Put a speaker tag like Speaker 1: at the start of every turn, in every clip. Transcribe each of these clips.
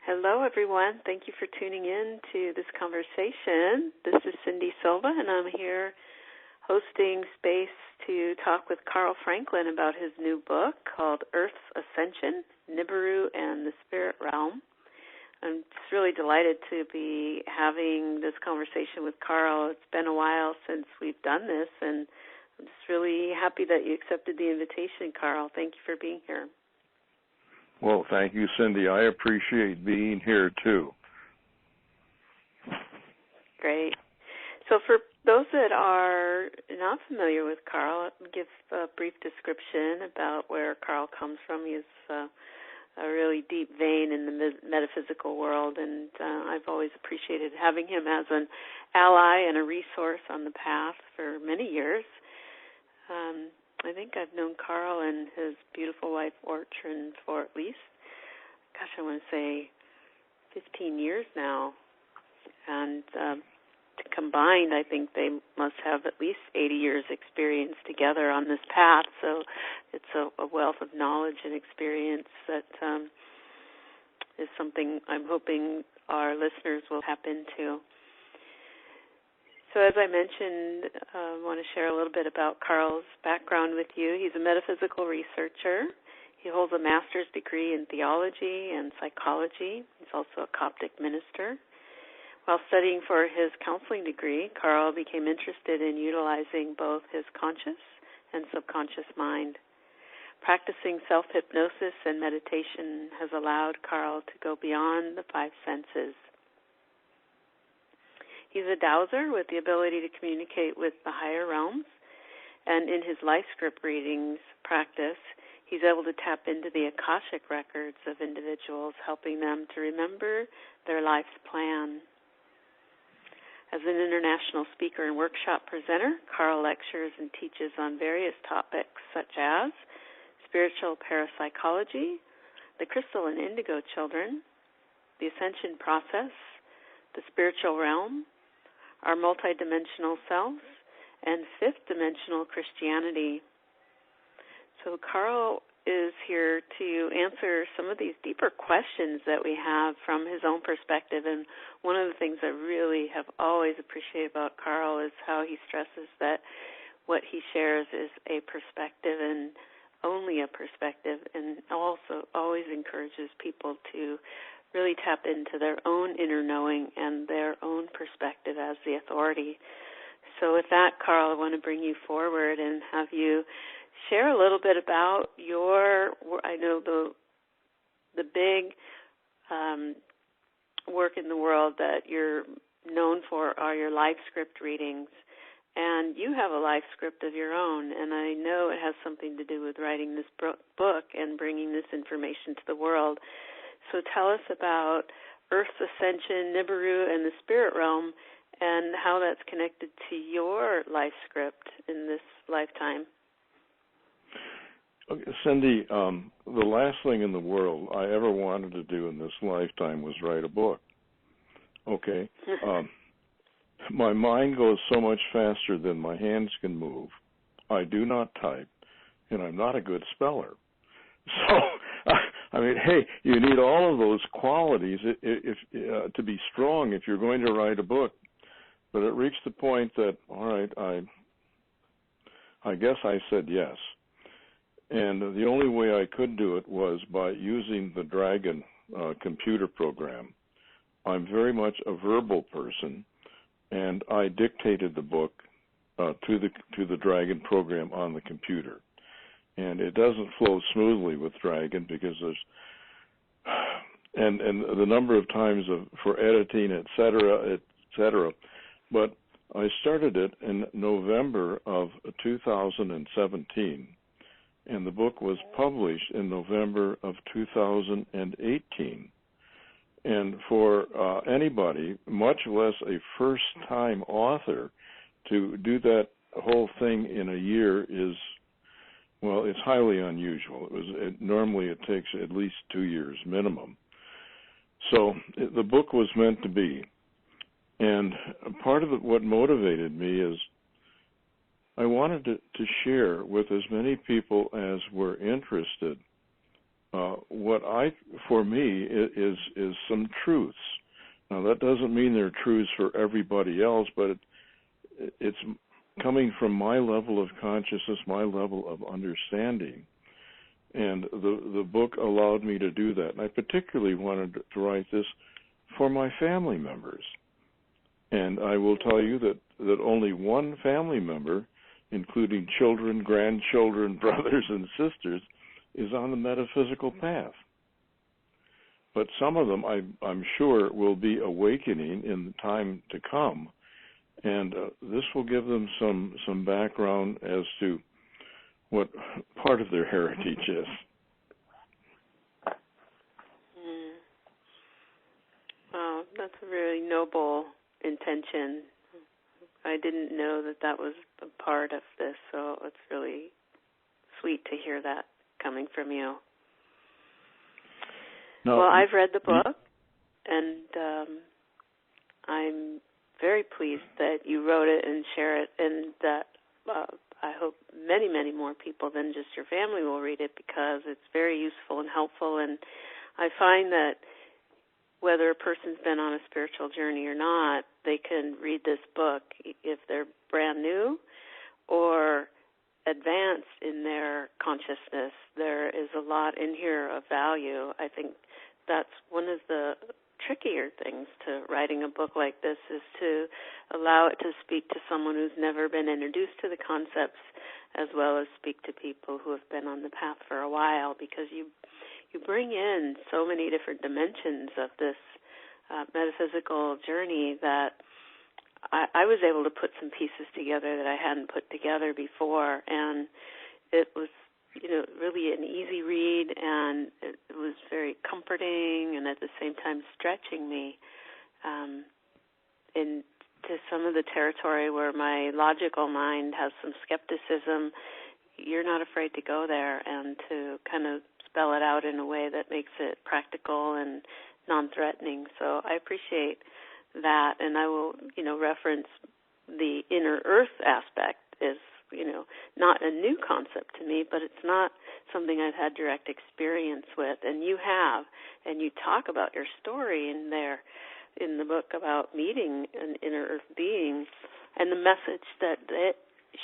Speaker 1: Hello, everyone. Thank you for tuning in to this conversation. This is Cindy Silva, and I'm here hosting space to talk with Carl Franklin about his new book called Earth's Ascension, Nibiru and the Spirit Realm. I'm just really delighted to be having this conversation with Carl. It's been a while since we've done this, and I'm just really happy that you accepted the invitation, Carl. Thank you for being here.
Speaker 2: Well, thank you, Cindy. I appreciate being here, too.
Speaker 1: Great. So for those that are not familiar with Carl, let me give a brief description about where Carl comes from. He has a really deep vein in the metaphysical world, and I've always appreciated having him as an ally and a resource on the path for many years. I think I've known Carl and his beautiful wife, Ortrand, for at least, I want to say 15 years now. And combined, I think they must have at least 80 years' experience together on this path. So it's a wealth of knowledge and experience that is something I'm hoping our listeners will tap into. So as I mentioned, I want to share a little bit about Carl's background with you. He's a metaphysical researcher. He holds a master's degree in theology and psychology. He's also a Coptic minister. While studying for his counseling degree, Carl became interested in utilizing both his conscious and subconscious mind. Practicing self-hypnosis and meditation has allowed Carl to go beyond the five senses. He's a dowser with the ability to communicate with the higher realms, and in his life script readings practice, he's able to tap into the Akashic records of individuals, helping them to remember their life's plan. As an international speaker and workshop presenter, Carl lectures and teaches on various topics such as spiritual parapsychology, the crystal and indigo children, the ascension process, the spiritual realm, our multidimensional selves, and fifth-dimensional Christianity. So Carl is here to answer some of these deeper questions that we have from his own perspective. And one of the things I really have always appreciated about Carl is how he stresses that what he shares is a perspective and only a perspective, and also always encourages people to really tap into their own inner knowing and their own perspective as the authority. So with that, Carl, I want to bring you forward and have you share a little bit about your, I know the big work in the world that you're known for are your life script readings. And you have a life script of your own, and I know it has something to do with writing this book and bringing this information to the world. So tell us about Earth's Ascension, Nibiru, and the Spirit Realm, and how that's connected to your life script in this lifetime.
Speaker 2: Okay, Cindy, the last thing in the world I ever wanted to do in this lifetime was write a book. Okay? My mind goes so much faster than my hands can move. I do not type, and I'm not a good speller. So, I mean, hey, you need all of those qualities to be strong if you're going to write a book. But it reached the point that, all right, I guess I said yes. And the only way I could do it was by using the Dragon computer program. I'm very much a verbal person, and I dictated the book to the Dragon program on the computer. And it doesn't flow smoothly with Dragon because there's and the number of times for editing, et cetera. But I started it in November of 2017, and the book was published in November of 2018. And for anybody, much less a first-time author, to do that whole thing in a year is, well, it's highly unusual. Normally it takes at least 2 years minimum. So the book was meant to be. And part of what motivated me is I wanted to share with as many people as were interested for me, is some truths. Now, that doesn't mean they're truths for everybody else, but it's coming from my level of consciousness, my level of understanding. And the book allowed me to do that. And I particularly wanted to write this for my family members. And I will tell you that only one family member, including children, grandchildren, brothers, and sisters, is on the metaphysical path. But some of them, I'm sure, will be awakening in the time to come. And this will give them some background as to what part of their heritage is.
Speaker 1: Wow, that's a really noble intention. I didn't know that was a part of this, so it's really sweet to hear that coming from you.
Speaker 2: No,
Speaker 1: well, I've read the book, and I'm very pleased that you wrote it and share it, and that I hope many, many more people than just your family will read it, because it's very useful and helpful. And I find that whether a person's been on a spiritual journey or not, they can read this book if they're brand new or advanced in their consciousness. There is a lot in here of value. I think that's one of the trickier things to writing a book like this, is to allow it to speak to someone who's never been introduced to the concepts, as well as speak to people who have been on the path for a while, because you bring in so many different dimensions of this metaphysical journey that I was able to put some pieces together that I hadn't put together before, and it was really an easy read, and it was very comforting, and at the same time stretching me into some of the territory where my logical mind has some skepticism. You're not afraid to go there and to kind of spell it out in a way that makes it practical and non-threatening. So I appreciate that, and I will, reference the inner earth aspect is, not a new concept to me, but it's not something I've had direct experience with, and you have, and you talk about your story in there, in the book, about meeting an inner earth being, and the message that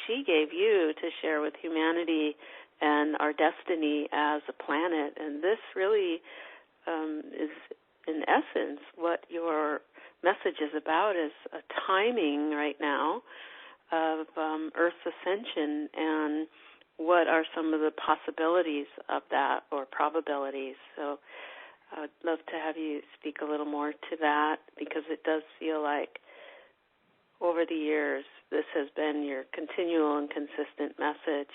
Speaker 1: she gave you to share with humanity and our destiny as a planet. And this really is, in essence, what your message is about, is a timing right now of Earth's ascension, and what are some of the possibilities of that, or probabilities. So I'd love to have you speak a little more to that, because it does feel like over the years this has been your continual and consistent message,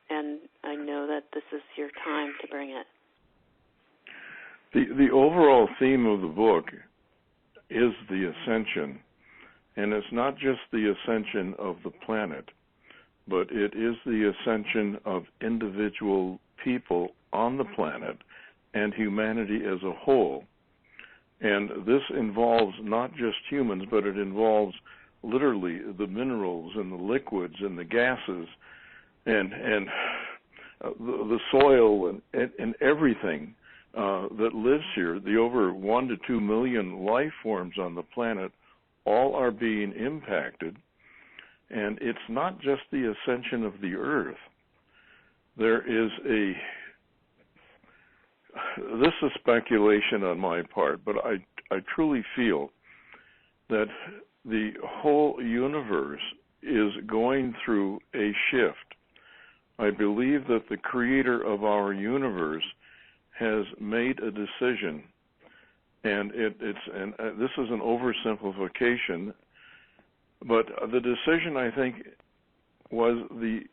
Speaker 1: and I know that this is your time to bring it.
Speaker 2: The overall theme of the book is the ascension, and it's not just the ascension of the planet, but it is the ascension of individual people on the planet and humanity as a whole. And this involves not just humans, but it involves literally the minerals and the liquids and the gases and the soil and everything that lives here. The over 1 to 2 million life forms on the planet all are being impacted. And it's not just the ascension of the earth. There is this is speculation on my part, but I truly feel that the whole universe is going through a shift. I believe that the creator of our universe has made a decision, and this is an oversimplification, but the decision, I think, was the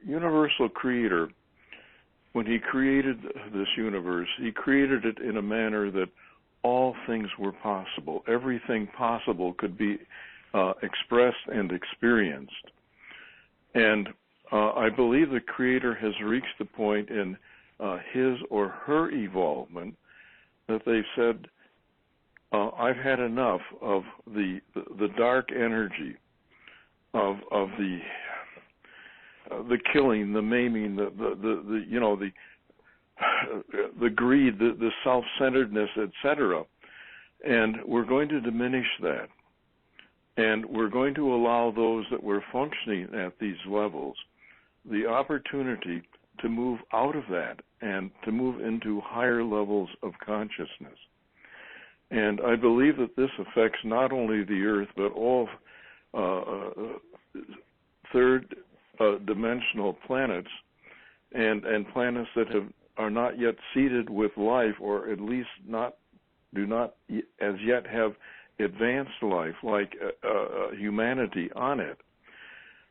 Speaker 2: universal creator. When he created this universe, he created it in a manner that all things were possible. Everything possible could be expressed and experienced. And I believe the creator has reached the point in his or her evolvement that they've said, I've had enough of the dark energy of the killing, the maiming, the the greed, the self-centeredness, etc. And we're going to diminish that. And we're going to allow those that were functioning at these levels the opportunity to move out of that and to move into higher levels of consciousness. And I believe that this affects not only the Earth, but all third dimensional planets and planets that are not yet seeded with life, or at least do not as yet have advanced life like humanity on it.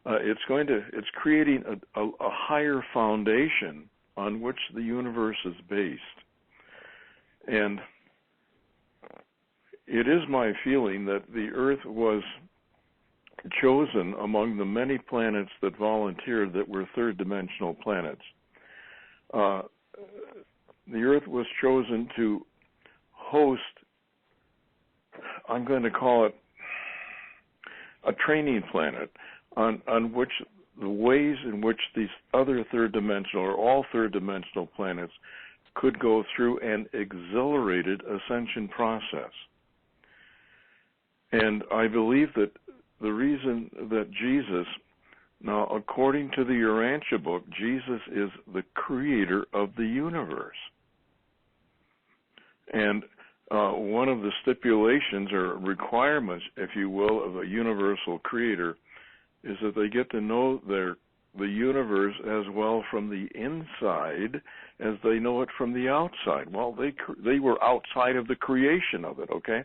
Speaker 2: It's creating a higher foundation on which the universe is based. And it is my feeling that the Earth was chosen among the many planets that volunteered that were third-dimensional planets. The Earth was chosen to host, I'm going to call it a training planet, on which the ways in which these other third-dimensional or all third-dimensional planets could go through an accelerated ascension process. And I believe that the reason that Jesus, now according to the Urantia book, Jesus is the creator of the universe. And one of the stipulations or requirements, if you will, of a universal creator is that they get to know the universe as well from the inside as they know it from the outside. Well, they were outside of the creation of it, okay?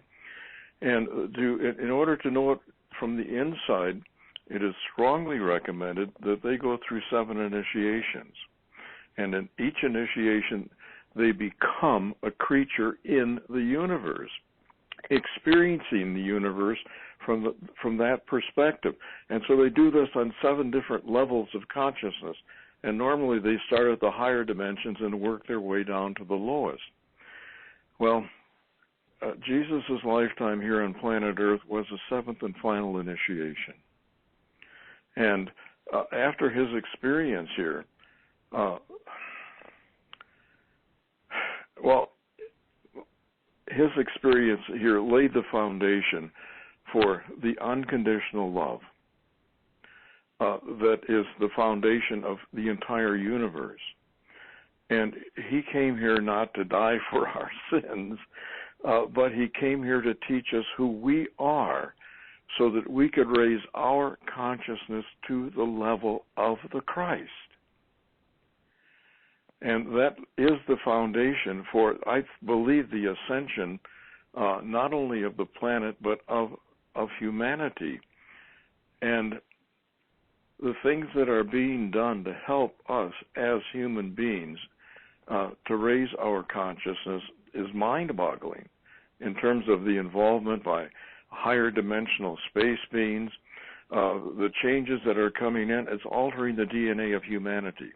Speaker 2: And in order to know it from the inside, it is strongly recommended that they go through 7 initiations. And in each initiation, they become a creature in the universe, experiencing the universe from that perspective. And so they do this on 7 different levels of consciousness. And normally they start at the higher dimensions and work their way down to the lowest. Well, Jesus' lifetime here on planet Earth was a 7th and final initiation. And after his experience here, his experience here laid the foundation for the unconditional love that is the foundation of the entire universe. And he came here not to die for our sins, but he came here to teach us who we are so that we could raise our consciousness to the level of the Christ. And that is the foundation for, I believe, the ascension not only of the planet but of humanity. And the things that are being done to help us as human beings to raise our consciousness is mind-boggling in terms of the involvement by higher dimensional space beings, the changes that are coming in. It's altering the DNA of humanity.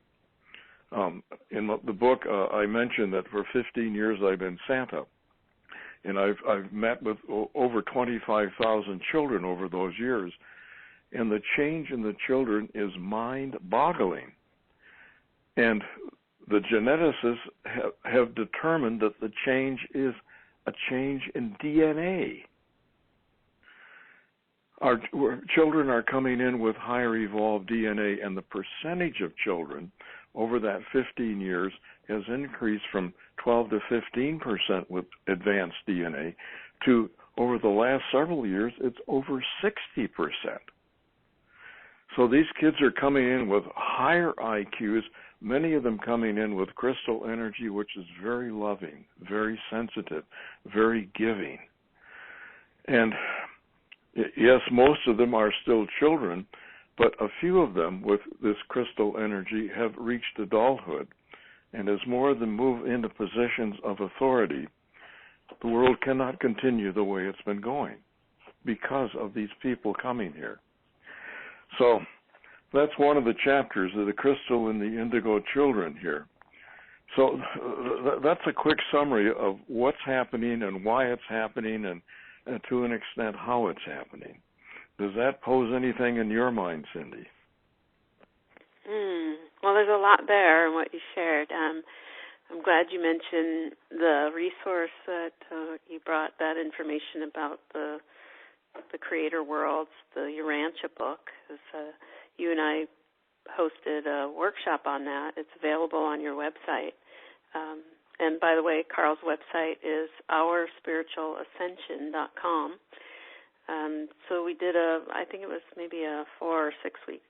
Speaker 2: In the book, I mentioned that for 15 years I've been Santa, and I've met with over 25,000 children over those years, and the change in the children is mind-boggling. And the geneticists have determined that the change is a change in DNA. Our children are coming in with higher evolved DNA, and the percentage of children over that 15 years has increased from 12 to 15% with advanced DNA to, over the last several years, it's over 60%. So these kids are coming in with higher IQs, many of them coming in with crystal energy, which is very loving, very sensitive, very giving. And yes, most of them are still children, but a few of them with this crystal energy have reached adulthood. And as more of them move into positions of authority, the world cannot continue the way it's been going because of these people coming here. So that's one of the chapters of the crystal and the indigo children here. So that's a quick summary of what's happening and why it's happening and to an extent how it's happening. Does that pose anything in your mind, Cindy?
Speaker 1: Well, there's a lot there in what you shared. I'm glad you mentioned the resource that you brought, that information about the creator worlds, the Urantia book. You and I hosted a workshop on that. It's available on your website. And by the way, Carl's website is OurSpiritualAscension.com. So we did I think it was maybe a 4 or 6 week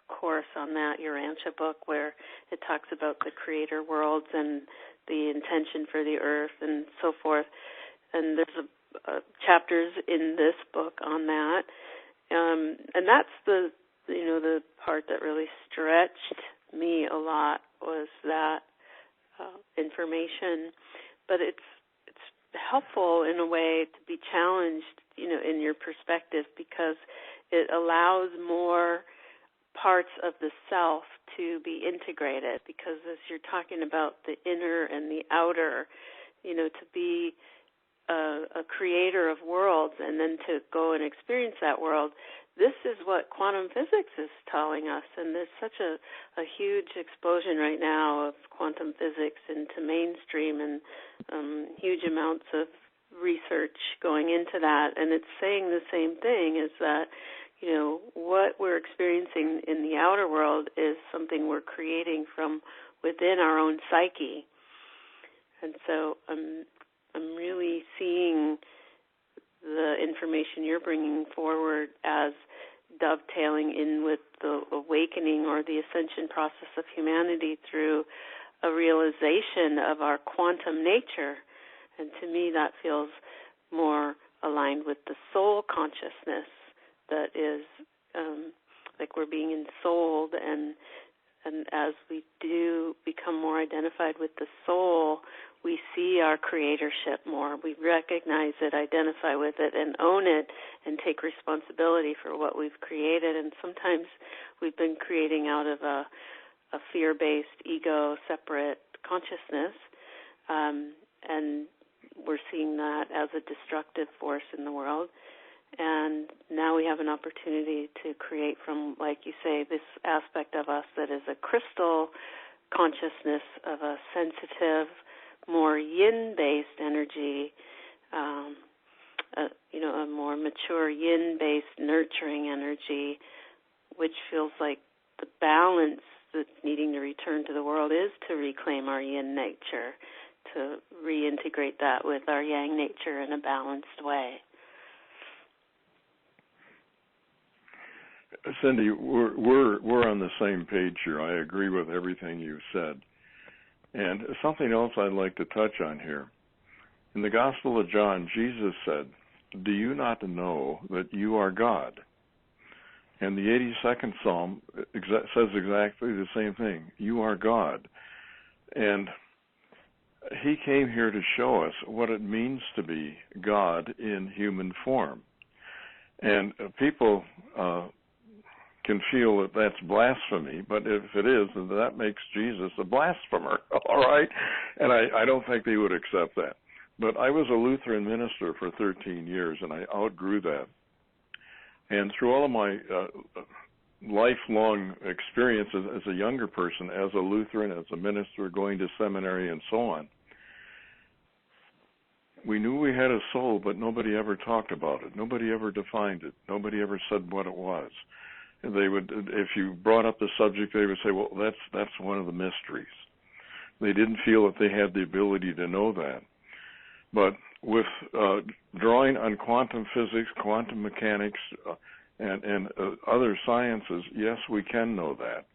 Speaker 1: course on that Urantia book where it talks about the creator worlds and the intention for the earth and so forth. And there's chapters in this book on that. And that's the part that really stretched me a lot was that information. But it's helpful in a way to be challenged, in your perspective, because it allows more parts of the self to be integrated. Because as you're talking about the inner and the outer, to be a creator of worlds and then to go and experience that world, this is what quantum physics is telling us. And there's such a huge explosion right now of quantum physics into mainstream and huge amounts of research going into that. And it's saying the same thing, is that, what we're experiencing in the outer world is something we're creating from within our own psyche. And so I'm really seeing the information you're bringing forward as dovetailing in with the awakening or the ascension process of humanity through a realization of our quantum nature. And to me, that feels more aligned with the soul consciousness that is like we're being ensouled, and as we do become more identified with the soul, we see our creatorship more. We recognize it, identify with it, and own it, and take responsibility for what we've created. And sometimes we've been creating out of a fear-based, ego, separate consciousness, and we're seeing that as a destructive force in the world. And now we have an opportunity to create from, like you say, this aspect of us that is a crystal consciousness of a sensitive, more yin-based energy, a more mature yin-based nurturing energy, which feels like the balance that's needing to return to the world is to reclaim our yin nature, to reintegrate that with our yang nature in a balanced way.
Speaker 2: Cindy, we're on the same page here. I agree with everything you said. And something else I'd like to touch on here. In the Gospel of John, Jesus said, "Do you not know that you are God?" And the 82nd Psalm says exactly the same thing. You are God. And he came here to show us what it means to be God in human form. And people can feel that that's blasphemy, but if it is, then that makes Jesus a blasphemer, all right? And I don't think they would accept that. But I was a Lutheran minister for 13 years, and I outgrew that. And through all of my lifelong experiences as a younger person, as a Lutheran, as a minister, going to seminary and so on, we knew we had a soul, but nobody ever talked about it. Nobody ever defined it. Nobody ever said what it was. They would, if you brought up the subject, they would say, well, that's one of the mysteries. They didn't feel that they had the ability to know that. But with drawing on quantum physics, quantum mechanics, and other sciences, yes, we can know that.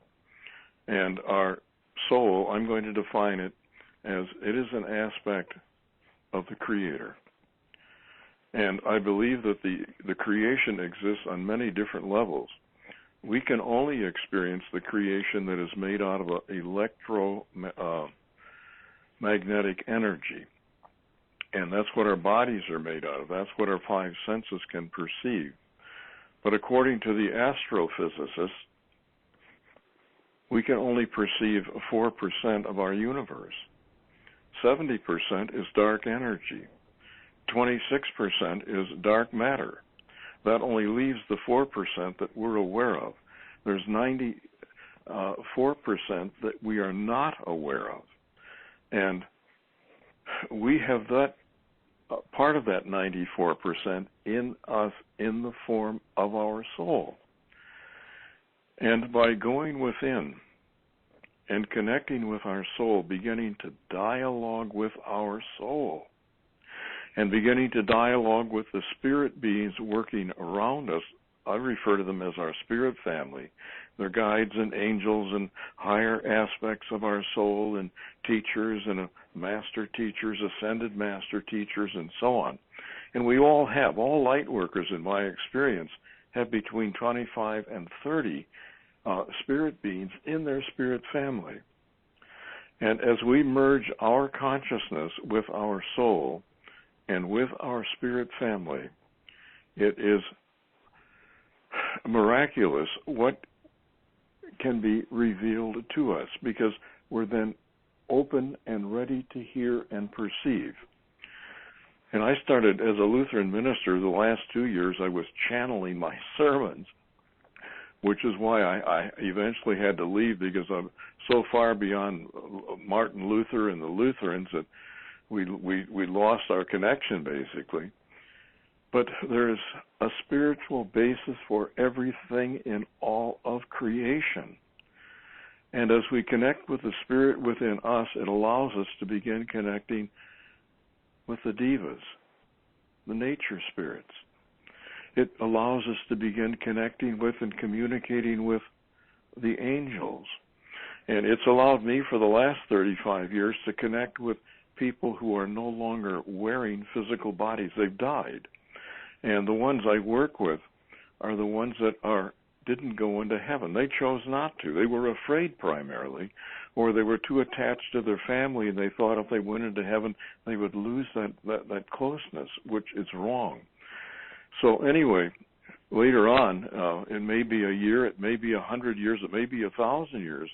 Speaker 2: And our soul, I'm going to define it as it is an aspect of the Creator. And I believe that the creation exists on many different levels. We can only experience the creation that is made out of electromagnetic energy. And that's what our bodies are made out of. That's what our five senses can perceive. But according to the astrophysicists, we can only perceive 4% of our universe. 70% is dark energy. 26% is dark matter. That only leaves the 4% that we're aware of. There's 94% that we are not aware of. And we have that part of that 94% in us in the form of our soul. And by going within and connecting with our soul, beginning to dialogue with our soul, and beginning to dialogue with the spirit beings working around us, I refer to them as our spirit family. They're guides and angels and higher aspects of our soul and teachers and master teachers, ascended master teachers, and so on. And we all light workers in my experience, have between 25 and 30 spirit beings in their spirit family. And as we merge our consciousness with our soul and with our spirit family, it is miraculous what can be revealed to us, because we're then open and ready to hear and perceive. And I started as a Lutheran minister. The last 2 years I was channeling my sermons, which is why I eventually had to leave, because I'm so far beyond Martin Luther and the Lutherans that we lost our connection, basically. But there is a spiritual basis for everything in all of creation. And as we connect with the spirit within us, it allows us to begin connecting with the devas, the nature spirits. It allows us to begin connecting with and communicating with the angels. And it's allowed me for the last 35 years to connect with people who are no longer wearing physical bodies. They've died. And the ones I work with are the ones that didn't go into heaven. They chose not to. They were afraid primarily, or they were too attached to their family, and they thought if they went into heaven, they would lose that closeness, which is wrong. So anyway, later on, it may be a year, it may be 100 years, it may be 1,000 years.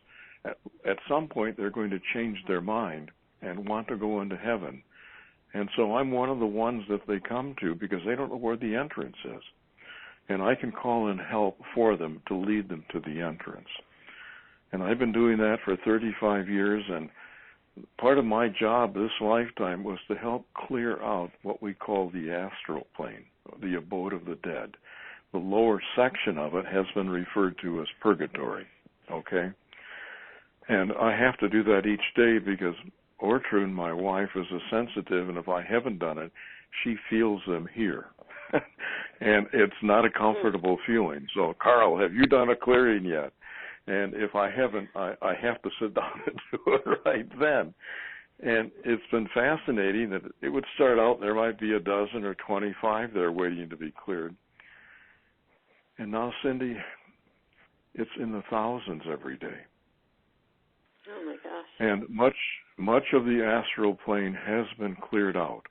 Speaker 2: At some point, they're going to change their mind and want to go into heaven. And so I'm one of the ones that they come to because they don't know where the entrance is. And I can call in help for them to lead them to the entrance. And I've been doing that for 35 years, and part of my job this lifetime was to help clear out what we call the astral plane, the abode of the dead. The lower section of it has been referred to as purgatory, okay? And I have to do that each day because Ortrud, my wife, is a sensitive, and if I haven't done it, she feels them here. And it's not a comfortable feeling. So, Carl, have you done a clearing yet? And if I haven't, I have to sit down and do it right then. And it's been fascinating that it would start out, there might be a dozen or 25 there waiting to be cleared. And now, Cindy, it's in the thousands every day.
Speaker 1: Oh, my gosh.
Speaker 2: And much of the astral plane has been cleared out.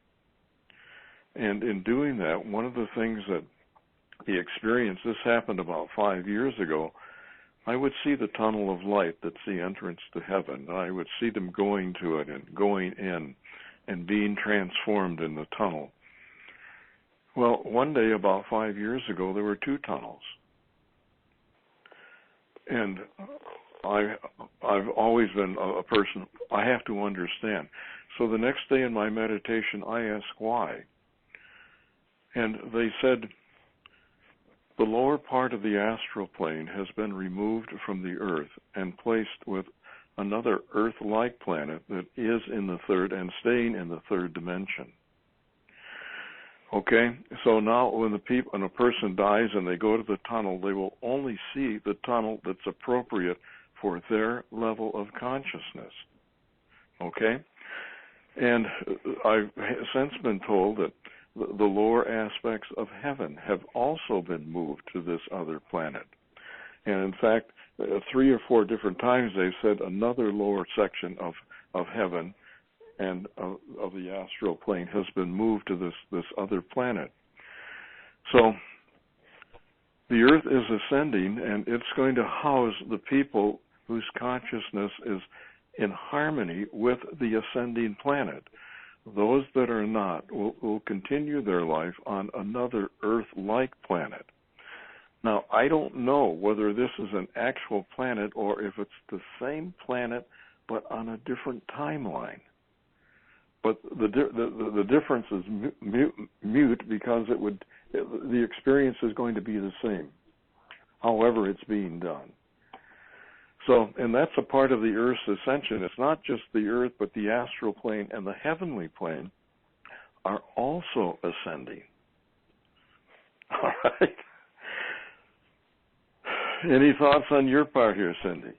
Speaker 2: And in doing that, one of the things that the experience, this happened about 5 years ago, I would see the tunnel of light that's the entrance to heaven, and I would see them going to it and going in and being transformed in the tunnel. Well, one day about 5 years ago, there were two tunnels. And I've always been a person, I have to understand. So the next day in my meditation, I asked why. And they said, the lower part of the astral plane has been removed from the Earth and placed with another Earth-like planet that is in the third and staying in the third dimension. Okay, so now when a person dies and they go to the tunnel, they will only see the tunnel that's appropriate for their level of consciousness. Okay? And I've since been told that the lower aspects of heaven have also been moved to this other planet. And in fact, 3 or 4 different times they've said another lower section of heaven and of the astral plane has been moved to this other planet. So the Earth is ascending, and it's going to house the people whose consciousness is in harmony with the ascending planet. Those that are not will continue their life on another Earth-like planet. Now, I don't know whether this is an actual planet or if it's the same planet but on a different timeline. but the difference is mute because the experience is going to be the same, however it's being done. So, and that's a part of the Earth's ascension. It's not just the Earth, but the astral plane and the heavenly plane are also ascending. All right. Any thoughts on your part here, Cindy?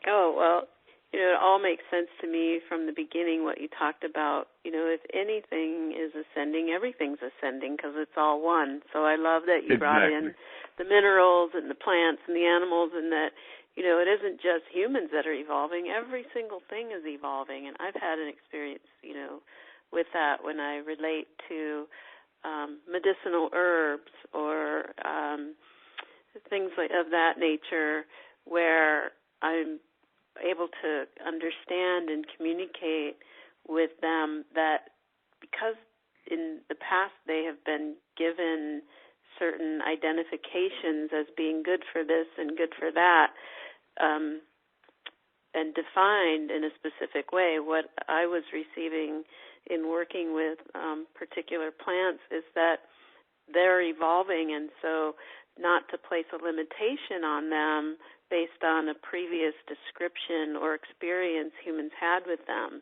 Speaker 1: Oh, well, it all makes sense to me from the beginning what you talked about. If anything is ascending, everything's ascending because it's all one. So I love that you brought in the minerals and the plants and the animals, and that, it isn't just humans that are evolving. Every single thing is evolving. And I've had an experience, with that when I relate to medicinal herbs or things of that nature, where I'm able to understand and communicate with them that because in the past they have been given certain identifications as being good for this and good for that, and defined in a specific way. What I was receiving in working with particular plants is that they're evolving, and so not to place a limitation on them based on a previous description or experience humans had with them.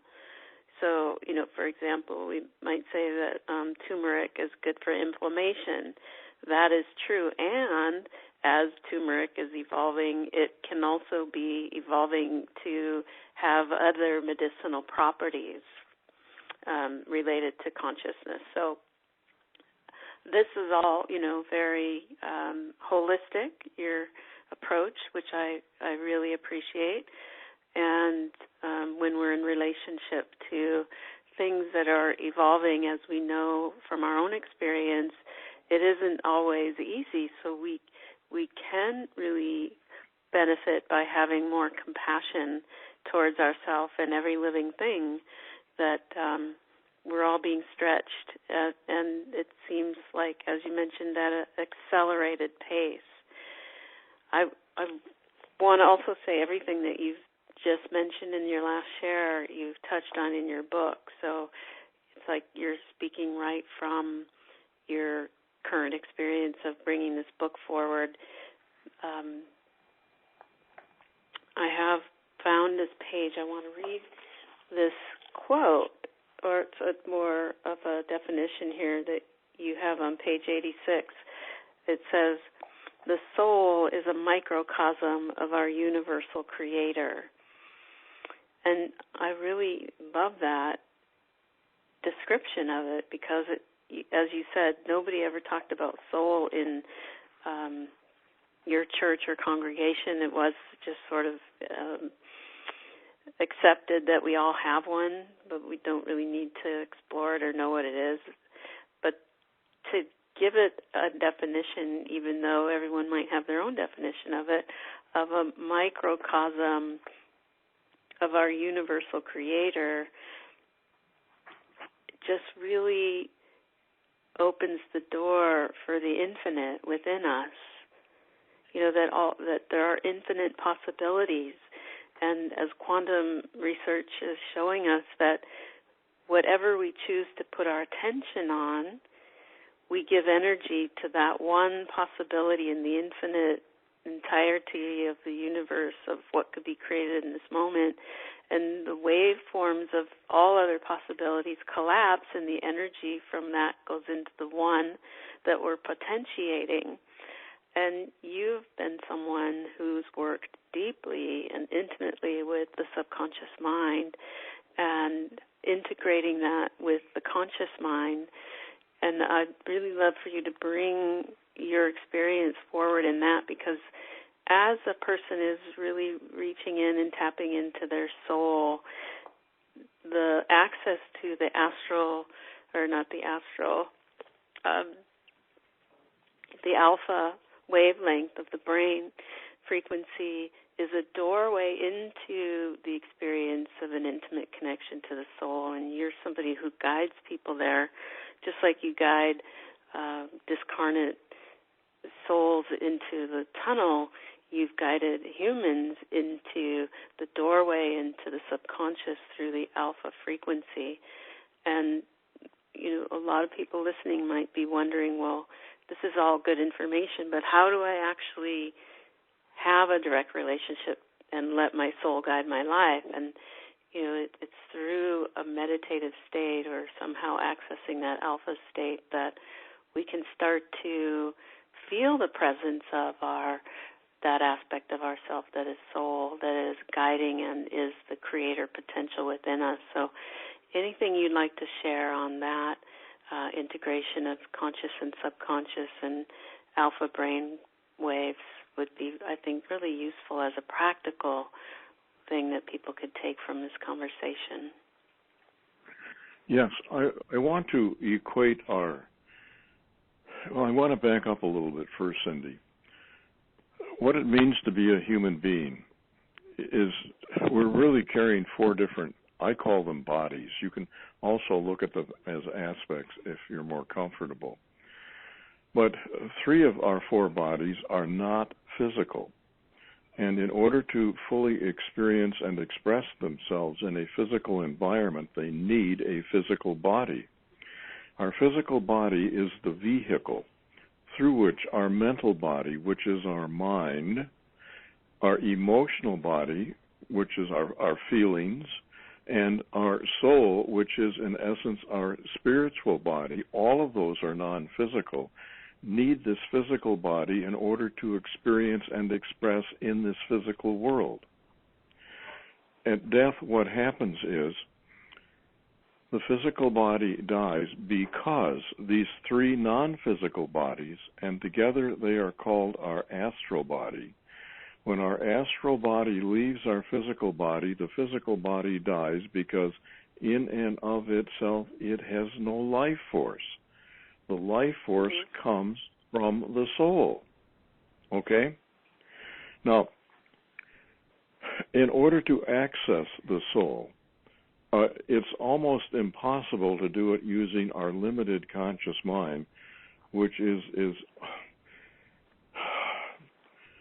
Speaker 1: So, for example, we might say that turmeric is good for inflammation. That is true, and as turmeric is evolving, it can also be evolving to have other medicinal properties related to consciousness. So this is all, very holistic, your approach, which I really appreciate. And when we're in relationship to things that are evolving, as we know from our own experience, it isn't always easy. So we can really benefit by having more compassion towards ourselves and every living thing, that we're all being stretched, and it seems like, as you mentioned, at an accelerated pace. I want to also say everything that you've just mentioned in your last share, you've touched on in your book. So it's like you're speaking right from your current experience of bringing this book forward. I have found this page. I want to read this quote, or it's more of a definition here that you have on page 86. It says, "The soul is a microcosm of our universal creator." And I really love that description of it, because as you said, nobody ever talked about soul in your church or congregation. It was just sort of accepted that we all have one, but we don't really need to explore it or know what it is. But to give it a definition, even though everyone might have their own definition of it, of a microcosm of our universal creator, just really opens the door for the infinite within us. That there are infinite possibilities. And as quantum research is showing us, that whatever we choose to put our attention on, we give energy to that one possibility in the infinite entirety of the universe of what could be created in this moment. And the waveforms of all other possibilities collapse, and the energy from that goes into the one that we're potentiating. And you've been someone who's worked deeply and intimately with the subconscious mind and integrating that with the conscious mind. And I'd really love for you to bring your experience forward in that, because as a person is really reaching in and tapping into their soul, the access to the astral, or not the astral, the alpha wavelength of the brain frequency is a doorway into the experience of an intimate connection to the soul. And you're somebody who guides people there, just like you guide discarnate souls into the tunnel. you've guided humans into the doorway into the subconscious through the alpha frequency. And, a lot of people listening might be wondering, well, this is all good information, but how do I actually have a direct relationship and let my soul guide my life? And, it's through a meditative state or somehow accessing that alpha state that we can start to feel the presence of that aspect of ourself that is soul, that is guiding and is the creator potential within us. So anything you'd like to share on that integration of conscious and subconscious and alpha brain waves would be, I think, really useful as a practical thing that people could take from this conversation.
Speaker 2: Yes, I want to equate I want to back up a little bit first, Cindy. What it means to be a human being is we're really carrying 4 different, I call them bodies. You can also look at them as aspects if you're more comfortable. But 3 of our 4 bodies are not physical. And in order to fully experience and express themselves in a physical environment, they need a physical body. Our physical body is the vehicle through which our mental body, which is our mind, our emotional body, which is our feelings, and our soul, which is in essence our spiritual body, all of those are non-physical, need this physical body in order to experience and express in this physical world. At death, what happens is the physical body dies because these 3 non-physical bodies, and together they are called our astral body. When our astral body leaves our physical body, the physical body dies because in and of itself it has no life force. The life force comes from the soul. Okay? Now, in order to access the soul, it's almost impossible to do it using our limited conscious mind, which is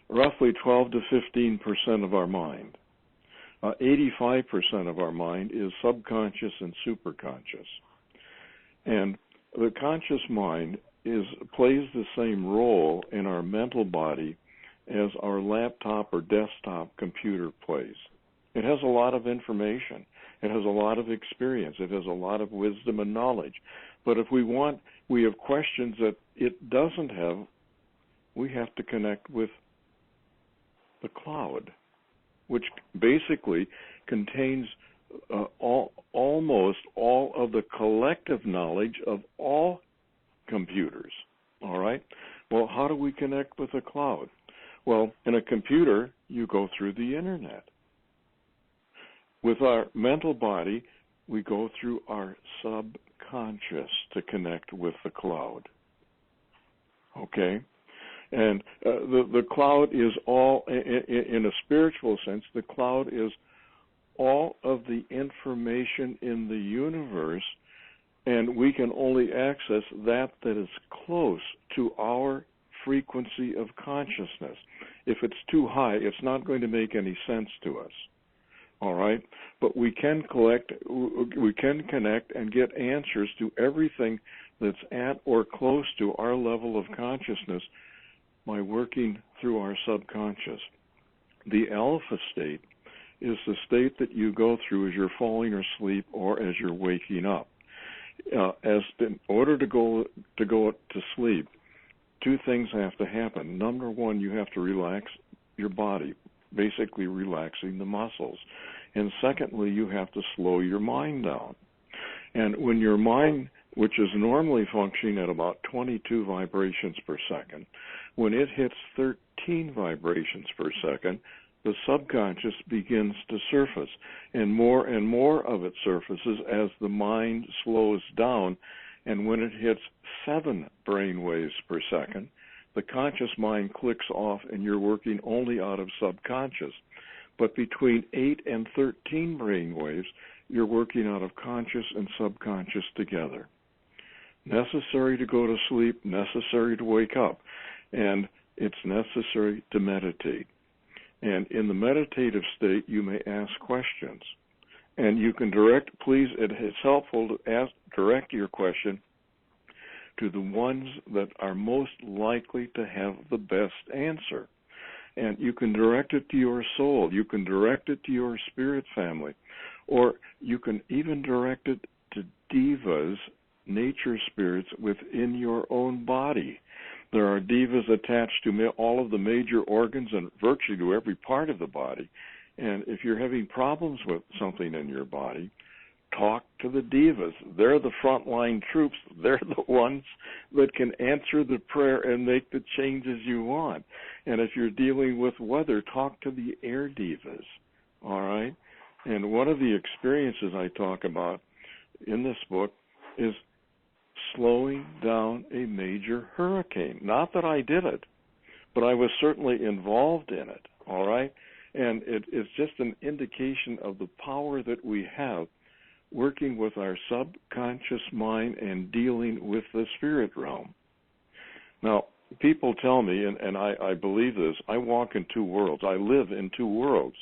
Speaker 2: roughly 12 to 15% of our mind. 85% of our mind is subconscious and superconscious. And the conscious mind plays the same role in our mental body as our laptop or desktop computer plays. It has a lot of information. It has a lot of experience. It has a lot of wisdom and knowledge. But if we have questions that it doesn't have, we have to connect with the cloud, which basically contains almost all of the collective knowledge of all computers. All right? Well, how do we connect with the cloud? Well, in a computer, you go through the internet. With our mental body, we go through our subconscious to connect with the cloud. Okay? And the cloud is all, in a spiritual sense, the cloud is all of the information in the universe, and we can only access that is close to our frequency of consciousness. If it's too high, it's not going to make any sense to us. All right? But we can connect and get answers to everything that's at or close to our level of consciousness by working through our subconscious. The alpha state is the state that you go through as you're falling asleep or as you're waking up. In order to go to sleep, 2 things have to happen. Number 1, you have to relax your body, basically relaxing the muscles. And secondly, you have to slow your mind down. And when your mind, which is normally functioning at about 22 vibrations per second, when it hits 13 vibrations per second, the subconscious begins to surface. And more of it surfaces as the mind slows down. And when it hits 7 brain waves per second, the conscious mind clicks off and you're working only out of subconscious. But between 8 and 13 brain waves, you're working out of conscious and subconscious together. Necessary to go to sleep, necessary to wake up, and it's necessary to meditate. And in the meditative state, you may ask questions. And you can it's helpful to direct your question to the ones that are most likely to have the best answer. And you can direct it to your soul. You can direct it to your spirit family. Or you can even direct it to devas, nature spirits within your own body. There are devas attached to all of the major organs and virtually to every part of the body. And if you're having problems with something in your body, talk to the devas. They're the frontline troops. They're the ones that can answer the prayer and make the changes you want. And if you're dealing with weather, talk to the air devas. All right? And one of the experiences I talk about in this book is slowing down a major hurricane. Not that I did it, but I was certainly involved in it. All right? And it's just an indication of the power that we have working with our subconscious mind and dealing with the spirit realm. Now, people tell me, and I believe this, I walk in two worlds. I live in two worlds.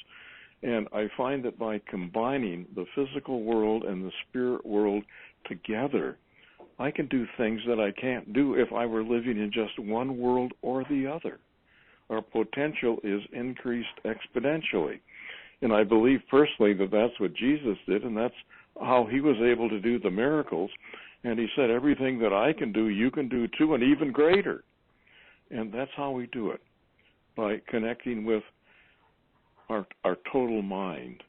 Speaker 2: And I find that by combining the physical world and the spirit world together, I can do things that I can't do if I were living in just one world or the other. Our potential is increased exponentially. And I believe personally that that's what Jesus did, and that's how he was able to do the miracles. And he said, everything that I can do, you can do too, and even greater. And that's how we do it, by connecting with our total mind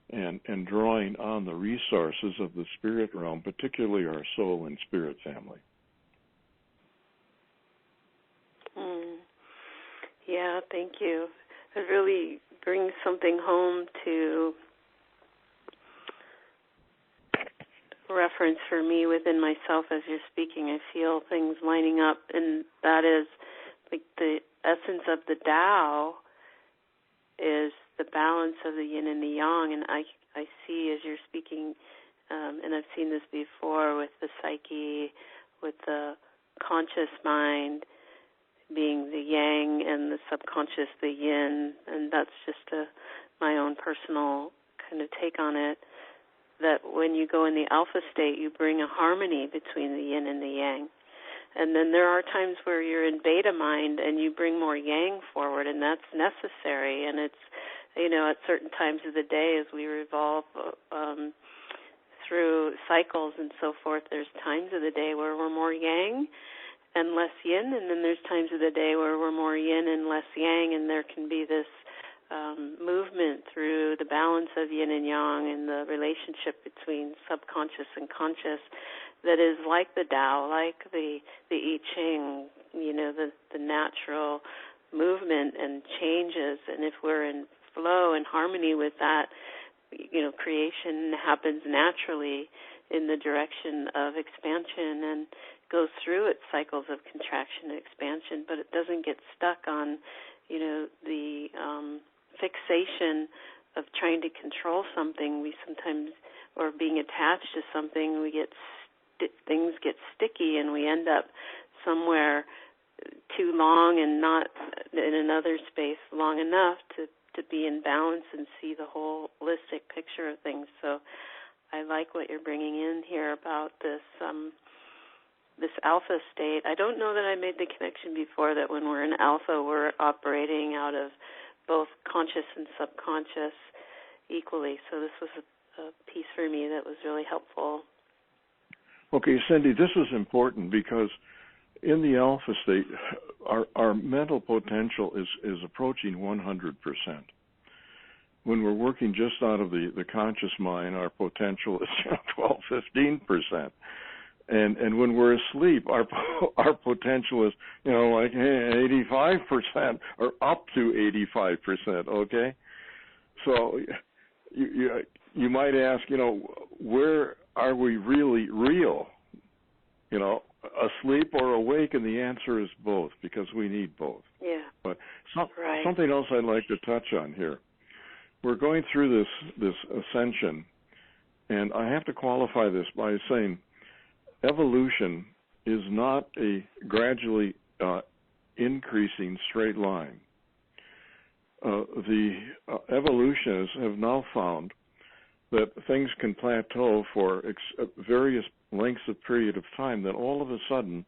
Speaker 2: and drawing on the resources of the spirit realm, particularly our soul and spirit family.
Speaker 1: Yeah, thank you. It really brings something home to reference for me within myself as you're speaking. I feel things lining up, and that is like the essence of the Tao is the balance of the yin and the yang, and I see as you're speaking, and I've seen this before with the psyche, with the conscious mind being the yang and the subconscious the yin, and that's just my own personal kind of take on it, that when you go in the alpha state, you bring a harmony between the yin and the yang. And then there are times where you're in beta mind and you bring more yang forward, and that's necessary. And it's, at certain times of the day as we revolve through cycles and so forth, there's times of the day where we're more yang and less yin, and then there's times of the day where we're more yin and less yang, and there can be this movement through the balance of yin and yang and the relationship between subconscious and conscious that is like the Tao, like the I Ching, the natural movement and changes. And if we're in flow and harmony with that, creation happens naturally in the direction of expansion and goes through its cycles of contraction and expansion, but it doesn't get stuck on, the fixation of trying to control something. We sometimes, or being attached to something, things get sticky and we end up somewhere too long and not in another space long enough to be in balance and see the holistic picture of things. So I like what you're bringing in here about this alpha state. I don't know that I made the connection before that when we're in alpha, we're operating out of both conscious and subconscious equally. So this was a piece for me that was really helpful.
Speaker 2: Okay, Cindy, this is important because in the alpha state, our mental potential is approaching 100%. When we're working just out of the conscious mind, our potential is 12, 15%. And when we're asleep, our potential is, like 85% or up to 85%, okay? So you might ask, where are we really real? Asleep or awake? And the answer is both, because we need both.
Speaker 1: Yeah.
Speaker 2: But something else I'd like to touch on here. We're going through this ascension, and I have to qualify this by saying evolution is not a gradually increasing straight line. the evolutionists have now found that things can plateau for various lengths of period of time, that all of a sudden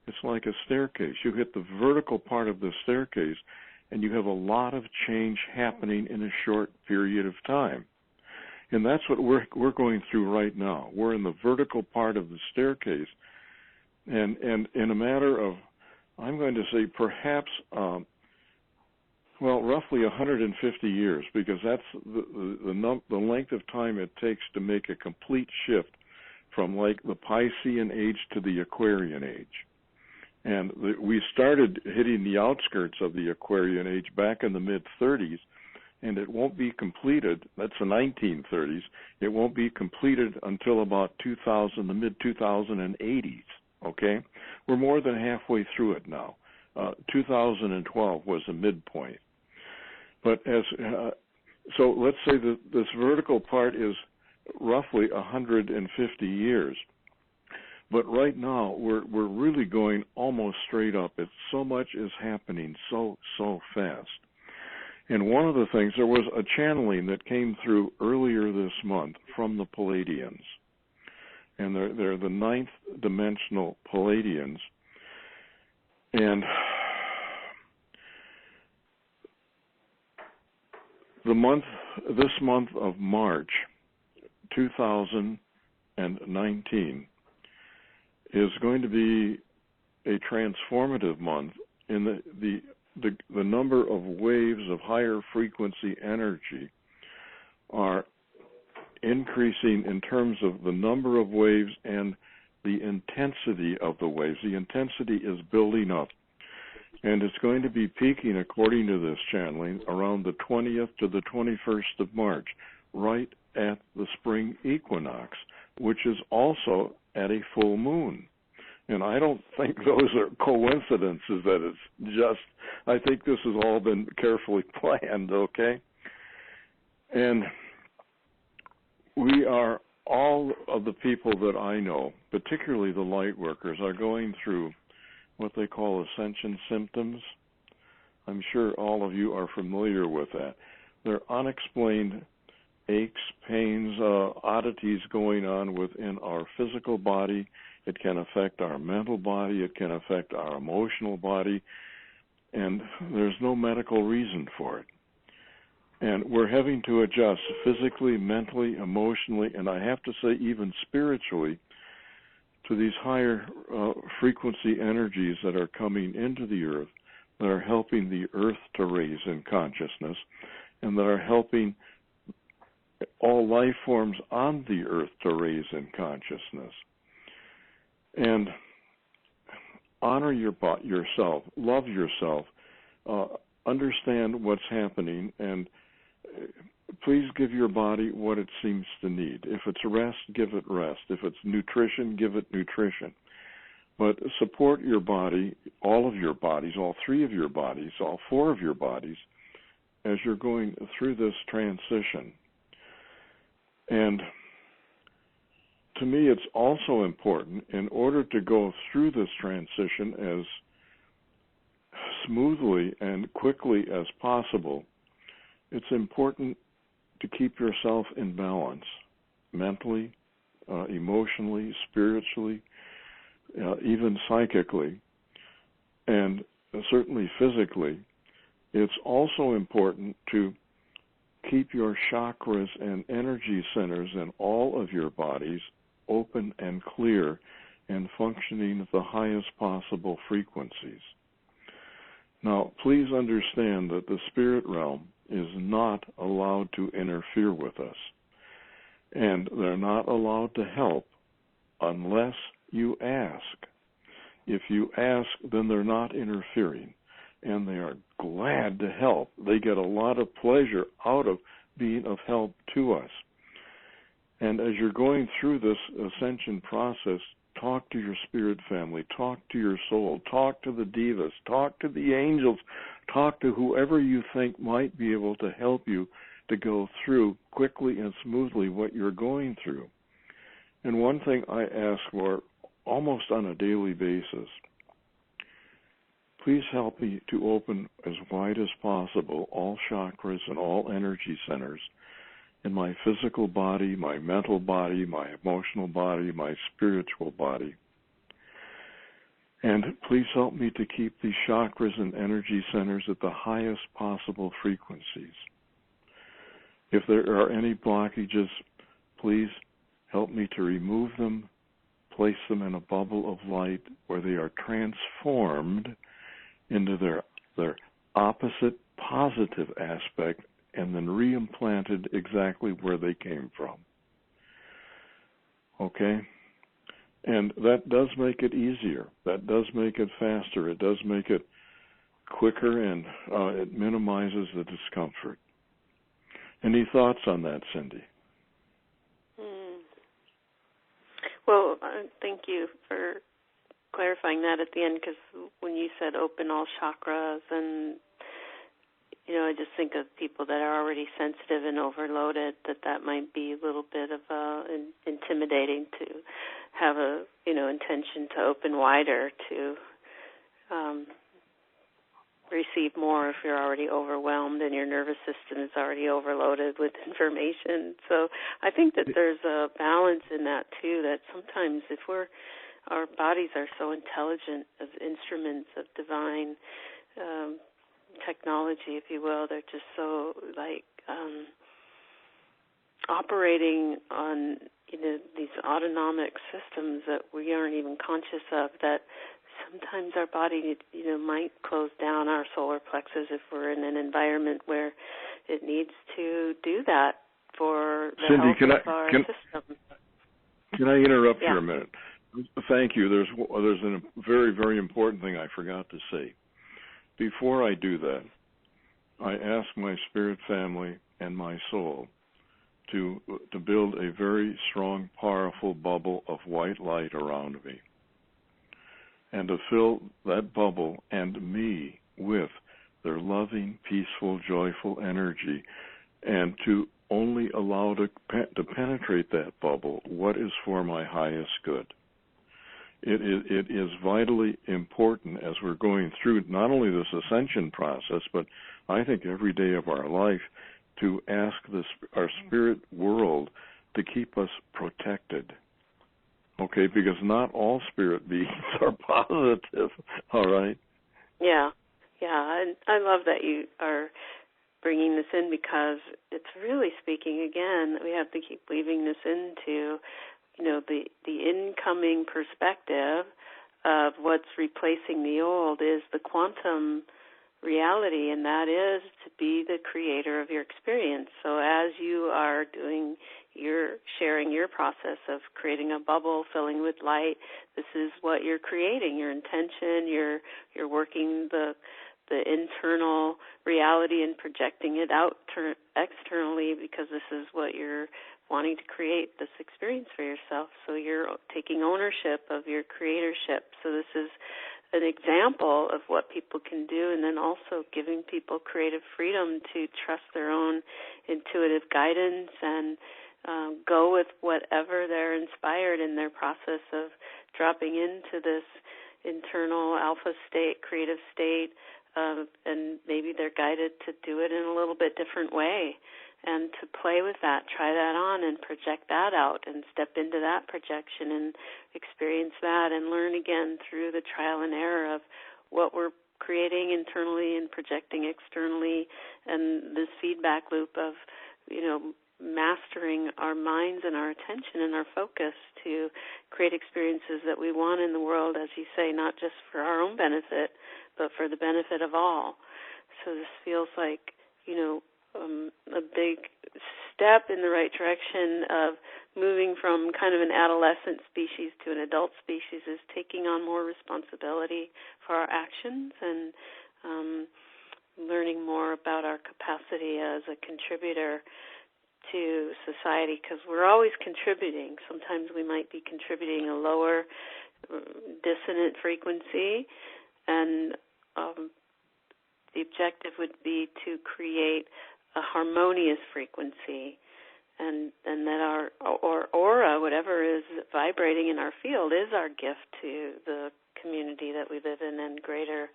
Speaker 2: it's like a staircase. You hit the vertical part of the staircase and you have a lot of change happening in a short period of time. And that's what we're going through right now. We're in the vertical part of the staircase, and in a matter of, I'm going to say perhaps, roughly 150 years, because that's the length of time it takes to make a complete shift from like the Piscean age to the Aquarian age. And we started hitting the outskirts of the Aquarian age back in the mid-30s, and it won't be completed, that's the 1930s, it won't be completed until about the mid-2080s, okay? We're more than halfway through it now. 2012 was a midpoint. But so let's say that this vertical part is roughly 150 years. But right now, we're really going almost straight up. It's so much is happening so fast. And one of the things, there was a channeling that came through earlier this month from the Palladians. And they're the ninth dimensional Palladians. And this month of March 2019 is going to be a transformative month in the number of waves of higher frequency energy are increasing in terms of the number of waves and the intensity of the waves. The intensity is building up, and it's going to be peaking, according to this channeling, around the 20th to the 21st of March, right at the spring equinox, which is also at a full moon. And I don't think those are coincidences, that it's just, I think this has all been carefully planned, okay? And we are, all of the people that I know, particularly the light workers, are going through what they call Ascension symptoms. I'm sure all of you are familiar with that. They're unexplained aches, pains, oddities going on within our physical body. It can affect our mental body. It can affect our emotional body. And there's no medical reason for it. And we're having to adjust physically, mentally, emotionally, and I have to say even spiritually, to these higher frequency energies that are coming into the earth, that are helping the earth to raise in consciousness, and that are helping all life forms on the earth to raise in consciousness. And honor yourself, love yourself, understand what's happening, and please give your body what it seems to need. If it's rest, give it rest. If it's nutrition, give it nutrition. But support your body, all of your bodies, all three of your bodies, all four of your bodies, as you're going through this transition. And to me, it's also important, in order to go through this transition as smoothly and quickly as possible, it's important to keep yourself in balance, mentally, emotionally, spiritually, even psychically, and certainly physically. It's also important to keep your chakras and energy centers in all of your bodies open and clear and functioning at the highest possible frequencies. Now, please understand that the spirit realm is not allowed to interfere with us, and they're not allowed to help unless you ask. If you ask, then they're not interfering, and they are glad to help. They get a lot of pleasure out of being of help to us. And as you're going through this ascension process, talk to your spirit family, talk to your soul, talk to the devas, talk to the angels, talk to whoever you think might be able to help you to go through quickly and smoothly what you're going through. And one thing I ask for almost on a daily basis, please help me to open as wide as possible all chakras and all energy centers in my physical body, my mental body, my emotional body, my spiritual body. And please help me to keep these chakras and energy centers at the highest possible frequencies. If there are any blockages, please help me to remove them, place them in a bubble of light where they are transformed into their opposite positive aspect and then reimplanted exactly where they came from. Okay? And that does make it easier. That does make it faster. It does make it quicker, and it minimizes the discomfort. Any thoughts on that, Cindy?
Speaker 1: Well, thank you for clarifying that at the end, because when you said open all chakras, and I just think of people that are already sensitive and overloaded, that might be a little bit of intimidating to have a intention to open wider, to receive more if you're already overwhelmed and your nervous system is already overloaded with information. So I think that there's a balance in that too, that sometimes if our bodies are so intelligent as instruments of divine technology, if you will, they're just so operating on these autonomic systems that we aren't even conscious of, that sometimes our body might close down our solar plexus if we're in an environment where it needs to do that for the
Speaker 2: Cindy,
Speaker 1: health of our system.
Speaker 2: Can I interrupt you a minute? Thank you. There's a very, very important thing I forgot to say. Before I do that, I ask my spirit family and my soul to build a very strong, powerful bubble of white light around me, and to fill that bubble and me with their loving, peaceful, joyful energy, and to only allow to penetrate that bubble what is for my highest good. It is vitally important as we're going through not only this ascension process, but I think every day of our life, to ask our spirit world to keep us protected. Okay, because not all spirit beings are positive, all right? Yeah,
Speaker 1: and I love that you are bringing this in, because it's really speaking, again, we have to keep weaving this into, the incoming perspective of what's replacing the old is the quantum reality, and that is to be the creator of your experience. So as you are sharing your process of creating a bubble, filling with light, this is what you're creating, your intention, you're working the internal reality and projecting it out externally, because this is what you're wanting to create, this experience for yourself. So you're taking ownership of your creatorship. So this is an example of what people can do, and then also giving people creative freedom to trust their own intuitive guidance and go with whatever they're inspired in their process of dropping into this internal alpha state, creative state, and maybe they're guided to do it in a little bit different way, and to play with that, try that on and project that out and step into that projection and experience that and learn again through the trial and error of what we're creating internally and projecting externally, and this feedback loop of, mastering our minds and our attention and our focus to create experiences that we want in the world, as you say, not just for our own benefit, but for the benefit of all. So this feels like, a big step in the right direction of moving from kind of an adolescent species to an adult species, is taking on more responsibility for our actions and learning more about our capacity as a contributor to society, because we're always contributing. Sometimes we might be contributing a lower dissonant frequency, and the objective would be to create a harmonious frequency, and that our aura, whatever is vibrating in our field, is our gift to the community that we live in and greater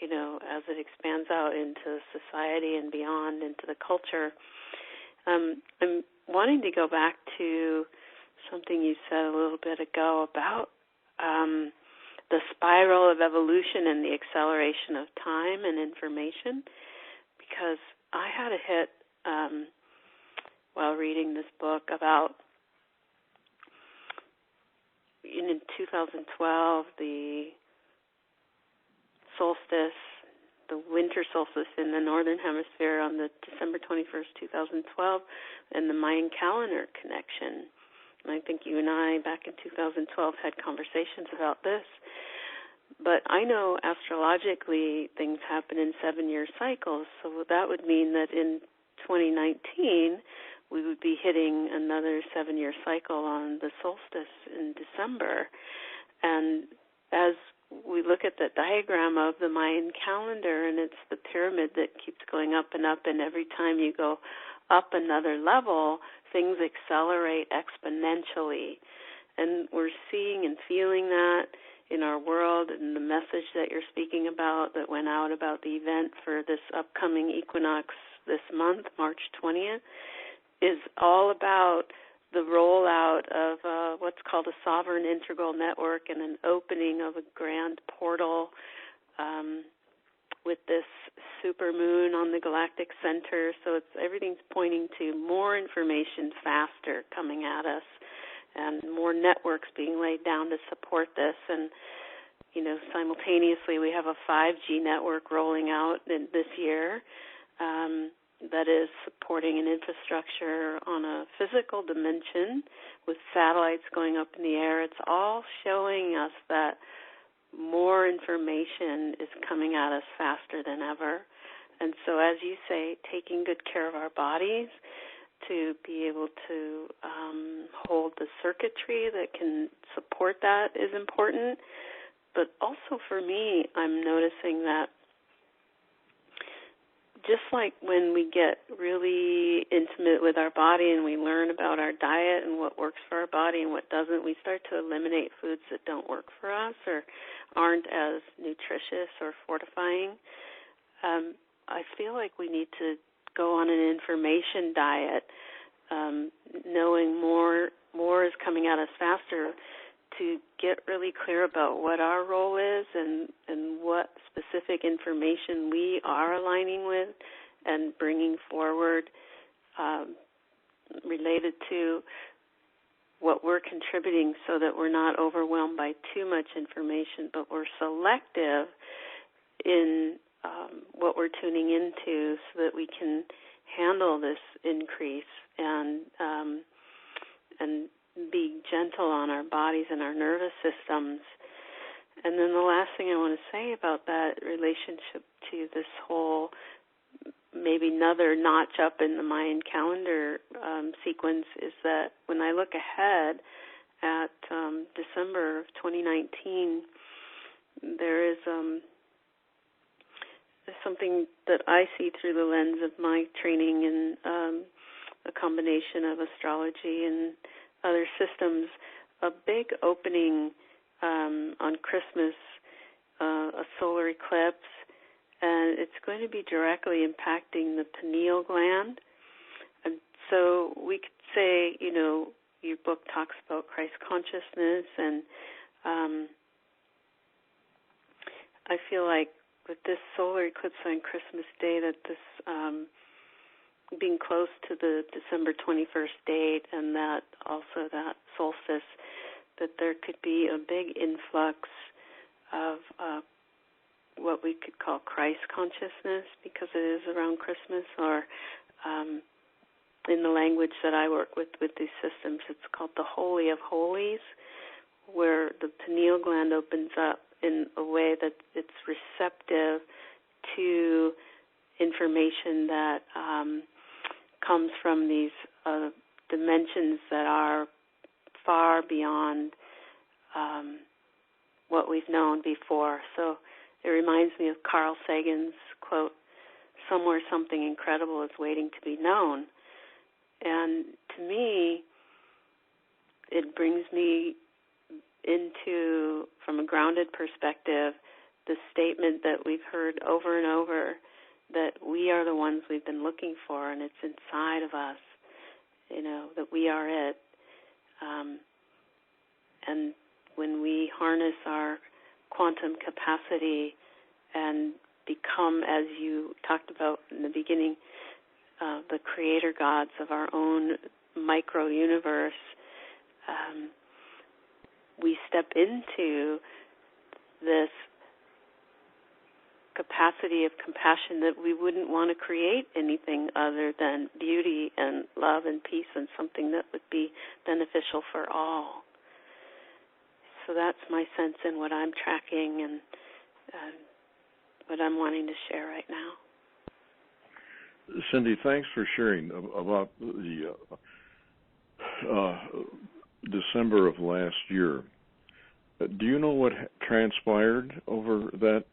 Speaker 1: as it expands out into society and beyond, into the culture. I'm wanting to go back to something you said a little bit ago about the spiral of evolution and the acceleration of time and information, because I had a hit while reading this book about in 2012, the solstice, the winter solstice in the northern hemisphere on the December 21st, 2012, and the Mayan calendar connection. And I think you and I, back in 2012, had conversations about this. But I know astrologically things happen in 7-year cycles, so that would mean that in 2019, we would be hitting another 7-year cycle on the solstice in December. And as we look at the diagram of the Mayan calendar, and it's the pyramid that keeps going up, and every time you go up another level, things accelerate exponentially. And we're seeing and feeling that in our world, and the message that you're speaking about that went out about the event for this upcoming equinox this month, March 20th, is all about the rollout of what's called a sovereign integral network and an opening of a grand portal with this super moon on the galactic center. So everything's pointing to more information faster coming at us and more networks being laid down to support this. And, simultaneously we have a 5G network rolling out this year that is supporting an infrastructure on a physical dimension with satellites going up in the air. It's all showing us that more information is coming at us faster than ever. And so, as you say, taking good care of our bodies to be able to hold the circuitry that can support that is important. But also for me, I'm noticing that just like when we get really intimate with our body and we learn about our diet and what works for our body and what doesn't, we start to eliminate foods that don't work for us or aren't as nutritious or fortifying. I feel like we need to go on an information diet, knowing more is coming at us faster, to get really clear about what our role is and what specific information we are aligning with and bringing forward related to what we're contributing, so that we're not overwhelmed by too much information, but we're selective in what we're tuning into so that we can handle this increase and be gentle on our bodies and our nervous systems. And then the last thing I want to say about that relationship to this whole maybe another notch up in the Mayan calendar sequence is that when I look ahead at December of 2019, there is something that I see through the lens of my training in a combination of astrology and other systems, a big opening on Christmas, a solar eclipse, and it's going to be directly impacting the pineal gland. And so we could say, your book talks about Christ consciousness, and I feel like with this solar eclipse on Christmas Day, that this being close to the December 21st date, and that also that solstice, that there could be a big influx of what we could call Christ consciousness, because it is around Christmas, or in the language that I work with these systems, it's called the Holy of Holies, where the pineal gland opens up in a way that it's receptive to information that comes from these dimensions that are far beyond what we've known before. So it reminds me of Carl Sagan's quote, "Somewhere something incredible is waiting to be known." And to me, it brings me into, from a grounded perspective, the statement that we've heard over and over, that we are the ones we've been looking for, and it's inside of us, that we are it. And when we harness our quantum capacity and become, as you talked about in the beginning, the creator gods of our own micro-universe, we step into this capacity of compassion that we wouldn't want to create anything other than beauty and love and peace and something that would be beneficial for all. So that's my sense in what I'm tracking and what I'm wanting to share right now.
Speaker 2: Cindy, thanks for sharing about the December of last year. Do you know what transpired over that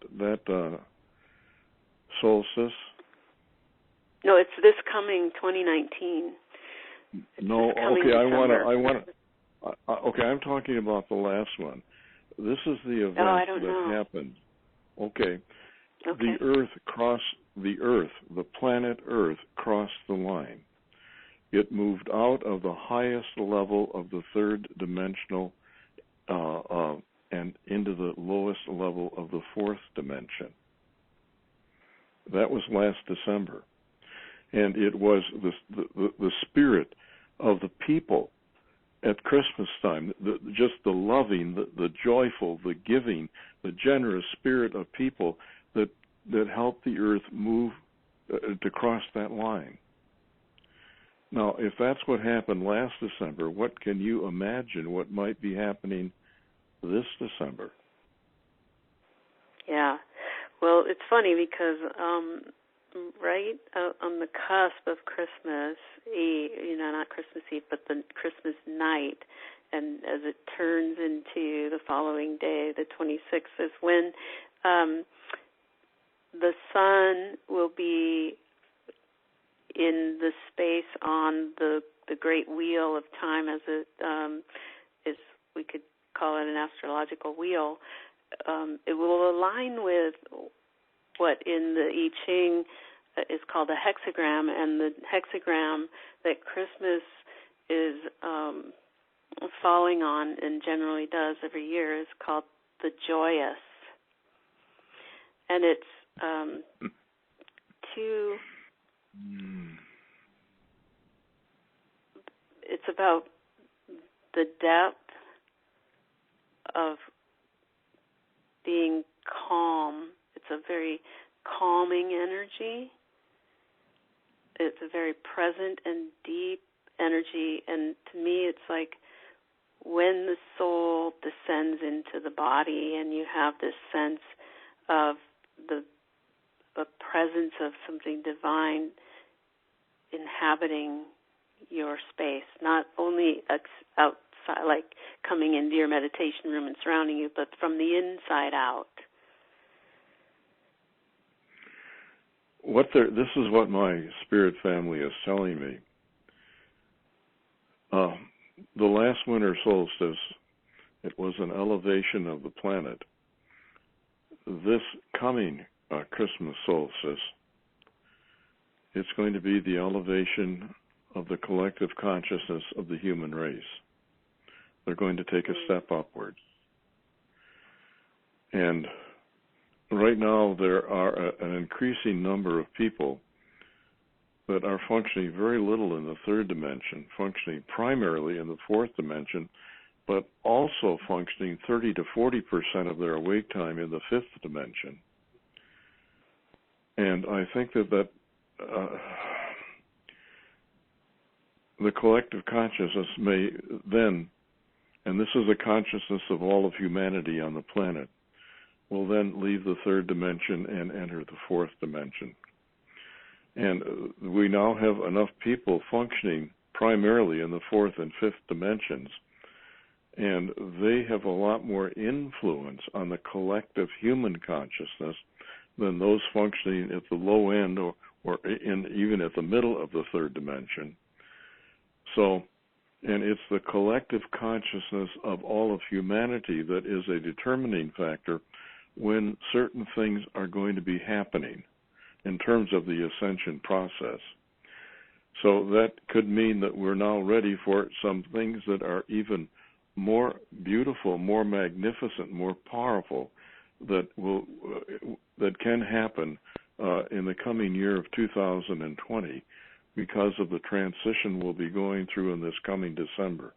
Speaker 2: solstice?
Speaker 1: No, it's this coming 2019.
Speaker 2: No, okay. I want. Okay, I'm talking about the last one. This is the event happened. Okay. The planet Earth crossed the line. It moved out of the highest level of the third dimensional and into the lowest level of the fourth dimension. That was last December. And it was the spirit of the people at Christmas time, just the loving, the joyful, the giving, the generous spirit of people that helped the earth move to cross that line. Now, if that's what happened last December, what can you imagine what might be happening this December?
Speaker 1: Yeah. Well, it's funny because right on the cusp of Christmas Eve, not Christmas Eve, but the Christmas night, and as it turns into the following day, the 26th, is when the sun will be in the space on the great wheel of time, as it is, we could call it an astrological wheel. It will align with what in the I Ching is called a hexagram, and the hexagram that Christmas is falling on, and generally does every year, is called the joyous. And it's it's about the depth of being calm. It's a very calming energy. It's a very present and deep energy, and to me it's like when the soul descends into the body and you have this sense of the presence of something divine inhabiting your space, not only outside, like coming into your meditation room and surrounding you, but from the inside out.
Speaker 2: This is what my spirit family is telling me. The last winter solstice, it was an elevation of the planet. This coming Christmas solstice, it's going to be the elevation of the collective consciousness of the human race. They're going to take a step upwards. And right now there are an increasing number of people that are functioning very little in the third dimension, functioning primarily in the fourth dimension, but also functioning 30 to 40% of their awake time in the fifth dimension. And I think that the collective consciousness may then, and this is the consciousness of all of humanity on the planet, will then leave the third dimension and enter the fourth dimension. And we now have enough people functioning primarily in the fourth and fifth dimensions, and they have a lot more influence on the collective human consciousness than those functioning at the low end or even at the middle of the third dimension. So, and it's the collective consciousness of all of humanity that is a determining factor when certain things are going to be happening in terms of the ascension process. So that could mean that we're now ready for some things that are even more beautiful, more magnificent, more powerful that can happen in the coming year of 2020 because of the transition we'll be going through in this coming December.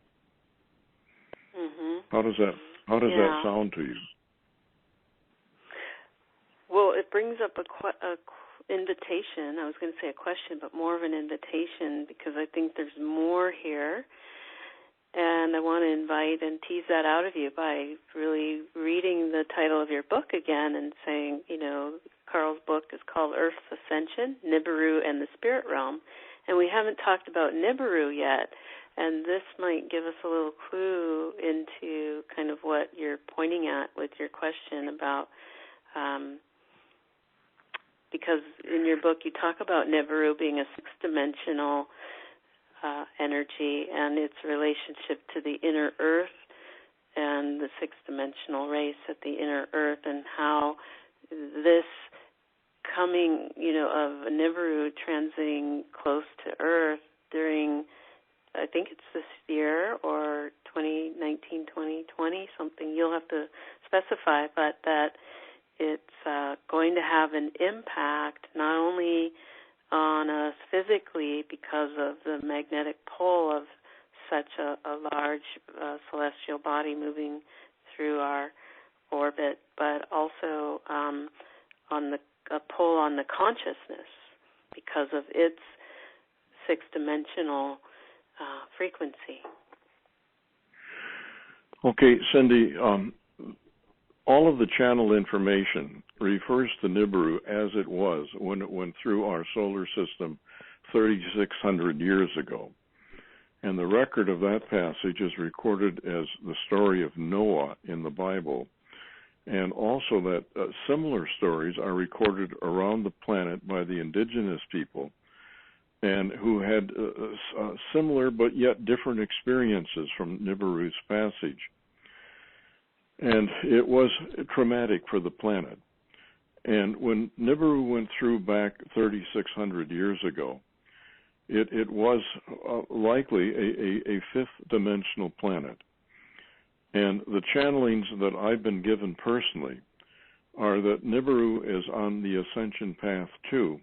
Speaker 1: Mm-hmm.
Speaker 2: How does that sound to you?
Speaker 1: Well, it brings up a invitation. I was going to say a question, but more of an invitation, because I think there's more here. And I want to invite and tease that out of you by really reading the title of your book again and saying, Carl's book is called Earth's Ascension, Nibiru and the Spirit Realm. And we haven't talked about Nibiru yet. And this might give us a little clue into kind of what you're pointing at with your question about, because in your book you talk about Nibiru being a six-dimensional energy and its relationship to the inner earth and the six-dimensional race at the inner earth, and how this coming, of Nibiru transiting close to earth during, I think it's this year or 2019, 2020, something you'll have to specify, but that it's going to have an impact not only on us physically because of the magnetic pull of such a large celestial body moving through our orbit, but also on a pull on the consciousness because of its six-dimensional frequency.
Speaker 2: Okay, Cindy, all of the channel information refers to Nibiru as it was when it went through our solar system 3,600 years ago. And the record of that passage is recorded as the story of Noah in the Bible. And also that similar stories are recorded around the planet by the indigenous people and who had similar but yet different experiences from Nibiru's passage. And it was traumatic for the planet. And when Nibiru went through back 3,600 years ago, it was likely a fifth-dimensional planet. And the channelings that I've been given personally are that Nibiru is on the ascension path too.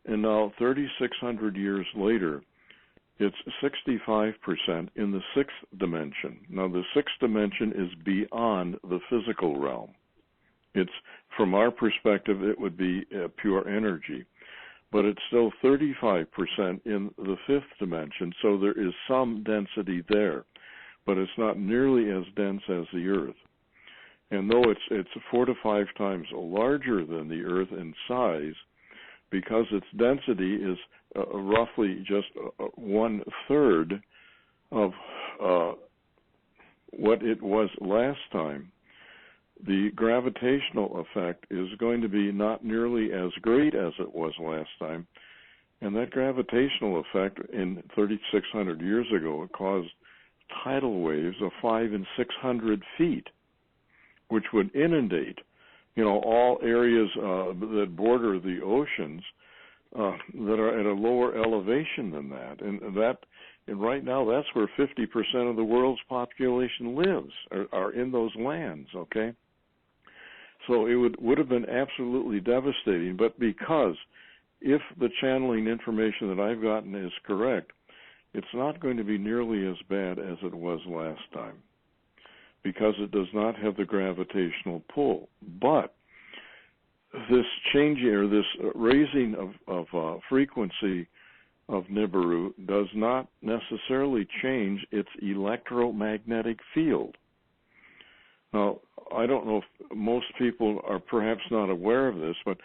Speaker 2: And now 3,600 years later, it's 65% in the sixth dimension. Now, the sixth dimension is beyond the physical realm. It's, from our perspective, it would be pure energy. But it's still 35% in the fifth dimension, so there is some density there. But it's not nearly as dense as the Earth. And though it's 4 to 5 times larger than the Earth in size, because its density is roughly just 1/3 of what it was last time, the gravitational effect is going to be not nearly as great as it was last time. And that gravitational effect in 3,600 years ago caused tidal waves of 500 and 600 feet, which would inundate, all areas that border the oceans that are at a lower elevation than that. And right now, that's where 50% of the world's population lives, are in those lands, okay? So it would have been absolutely devastating, but because if the channeling information that I've gotten is correct, it's not going to be nearly as bad as it was last time because it does not have the gravitational pull. But this changing or this raising of frequency of Nibiru does not necessarily change its electromagnetic field. Now, I don't know if most people are perhaps not aware of this, but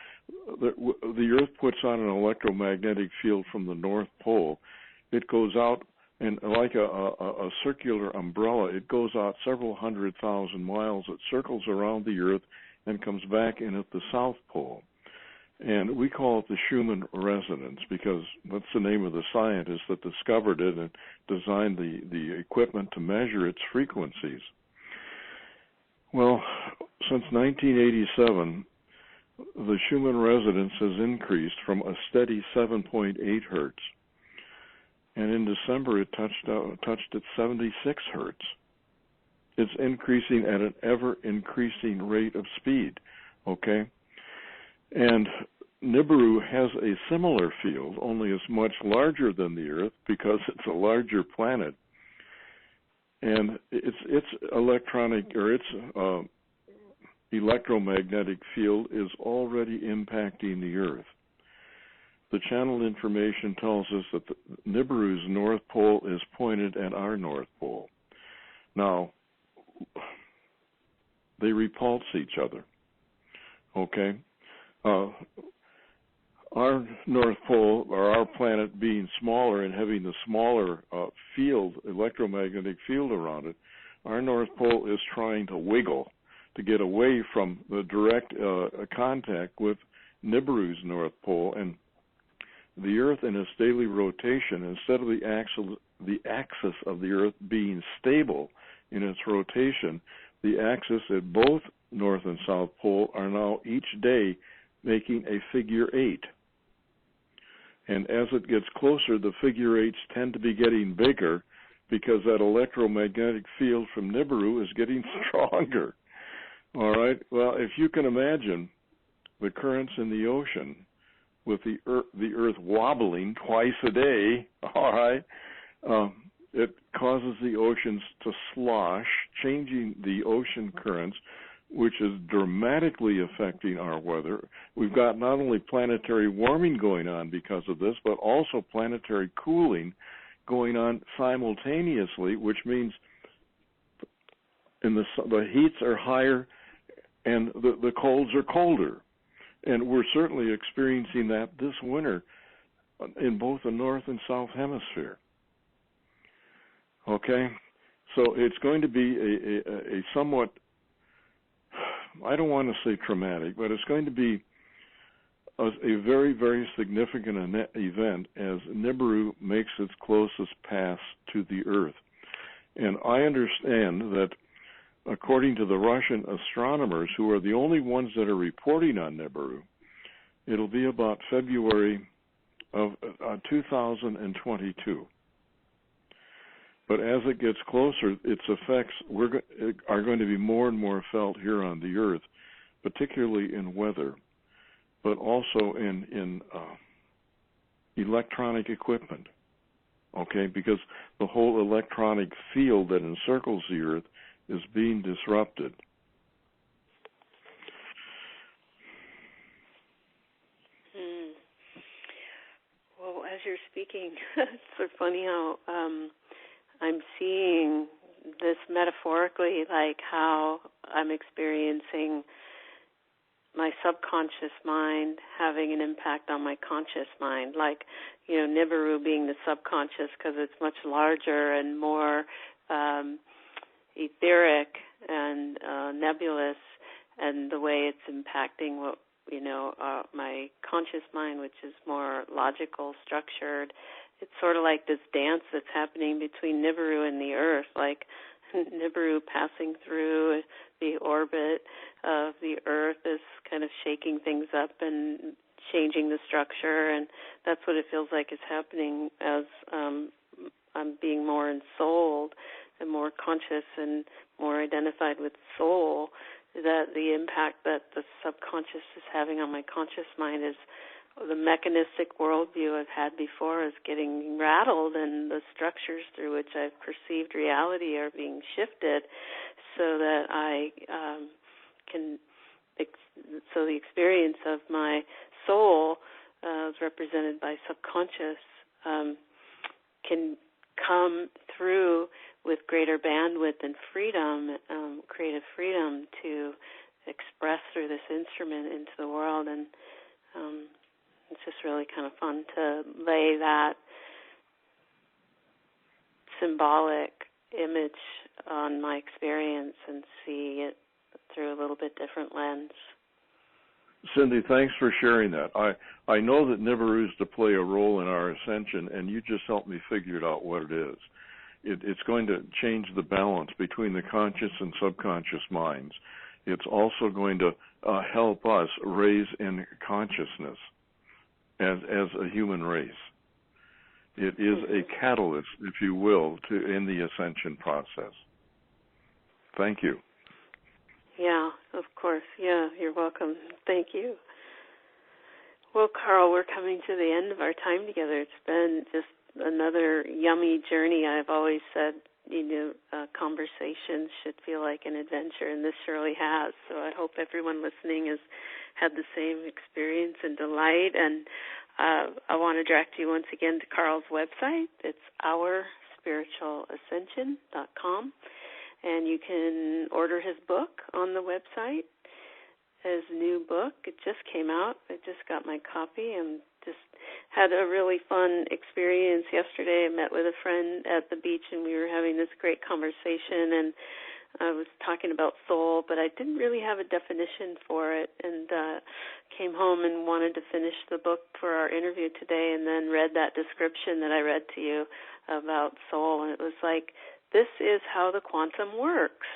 Speaker 2: the Earth puts on an electromagnetic field from the North Pole. It goes out, and like a circular umbrella, it goes out several 100,000 miles. It circles around the Earth and comes back in at the South Pole. And we call it the Schumann resonance because that's the name of the scientist that discovered it and designed the equipment to measure its frequencies. Well, since 1987, the Schumann resonance has increased from a steady 7.8 hertz, and in December it touched at 76 hertz. It's increasing at an ever-increasing rate of speed, okay? And Nibiru has a similar field, only it's much larger than the Earth because it's a larger planet. And its electronic, or its electromagnetic field is already impacting the Earth. The channeled information tells us that Nibiru's north pole is pointed at our north pole. Now, they repulse each other, okay? Our North Pole, or our planet being smaller and having the smaller field, electromagnetic field around it, our North Pole is trying to wiggle to get away from the direct contact with Nibiru's North Pole. And the Earth in its daily rotation, instead of the axis of the Earth being stable in its rotation, the axis at both North and South Pole are now each day making a figure 8. And as it gets closer, the figure 8s tend to be getting bigger because that electromagnetic field from Nibiru is getting stronger. All right? Well, if you can imagine the currents in the ocean with the Earth wobbling twice a day, all right, it causes the oceans to slosh, changing the ocean currents, which is dramatically affecting our weather. We've got not only planetary warming going on because of this, but also planetary cooling going on simultaneously, which means the heats are higher and the colds are colder. And we're certainly experiencing that this winter in both the North and South Hemisphere. Okay? So it's going to be a somewhat, I don't want to say traumatic, but it's going to be a very, very significant event as Nibiru makes its closest pass to the Earth. And I understand that according to the Russian astronomers, who are the only ones that are reporting on Nibiru, it'll be about February of 2022. But as it gets closer, its effects are going to be more and more felt here on the Earth, particularly in weather, but also in electronic equipment, okay? Because the whole electronic field that encircles the Earth is being disrupted.
Speaker 1: Well, as you're speaking, it's so funny how I'm seeing this metaphorically, like how I'm experiencing my subconscious mind having an impact on my conscious mind, like, Nibiru being the subconscious because it's much larger and more etheric and nebulous, and the way it's impacting what, my conscious mind, which is more logical, structured. It's sort of like this dance that's happening between Nibiru and the Earth, like Nibiru passing through the orbit of the Earth is kind of shaking things up and changing the structure, and that's what it feels like is happening as I'm being more ensouled and more conscious and more identified with soul, that the impact that the subconscious is having on my conscious mind is the mechanistic worldview I've had before is getting rattled, and the structures through which I've perceived reality are being shifted so that I so the experience of my soul, as represented by subconscious, can come through with greater bandwidth and freedom, creative freedom to express through this instrument into the world. And it's just really kind of fun to lay that symbolic image on my experience and see it through a little bit different lens.
Speaker 2: Cindy, thanks for sharing that. I know that Nibiru is to play a role in our ascension, and you just helped me figure it out what it is. it's going to change the balance between the conscious and subconscious minds. It's also going to help us raise in consciousness as a human race. It is a catalyst, if you will, in the ascension process. Thank you.
Speaker 1: Yeah, of course. Yeah, you're welcome. Thank you. Well, Carl, we're coming to the end of our time together. It's been just another yummy journey. I've always said, conversations should feel like an adventure, and this surely has. So I hope everyone listening has had the same experience and delight. And I want to direct you once again to Carl's website. It's OurSpiritualAscension.com, and you can order his book on the website. His new book, it just came out. I just got my copy and just had a really fun experience yesterday. I met with a friend at the beach, and we were having this great conversation, and I was talking about soul, but I didn't really have a definition for it, and came home and wanted to finish the book for our interview today, and then read that description that I read to you about soul, and it was like, this is how the quantum works.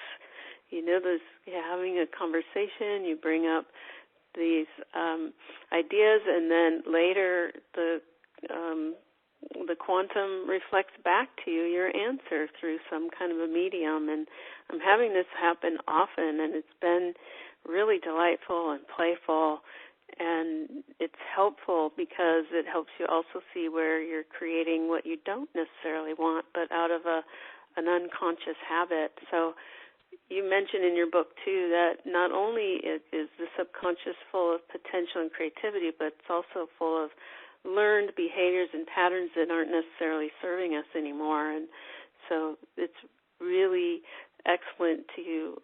Speaker 1: Having a conversation, you bring up these ideas, and then later the quantum reflects back to you your answer through some kind of a medium. And I'm having this happen often, and it's been really delightful and playful, and it's helpful because it helps you also see where you're creating what you don't necessarily want, but out of an unconscious habit. So you mentioned in your book, too, that not only is the subconscious full of potential and creativity, but it's also full of learned behaviors and patterns that aren't necessarily serving us anymore. And so it's really excellent to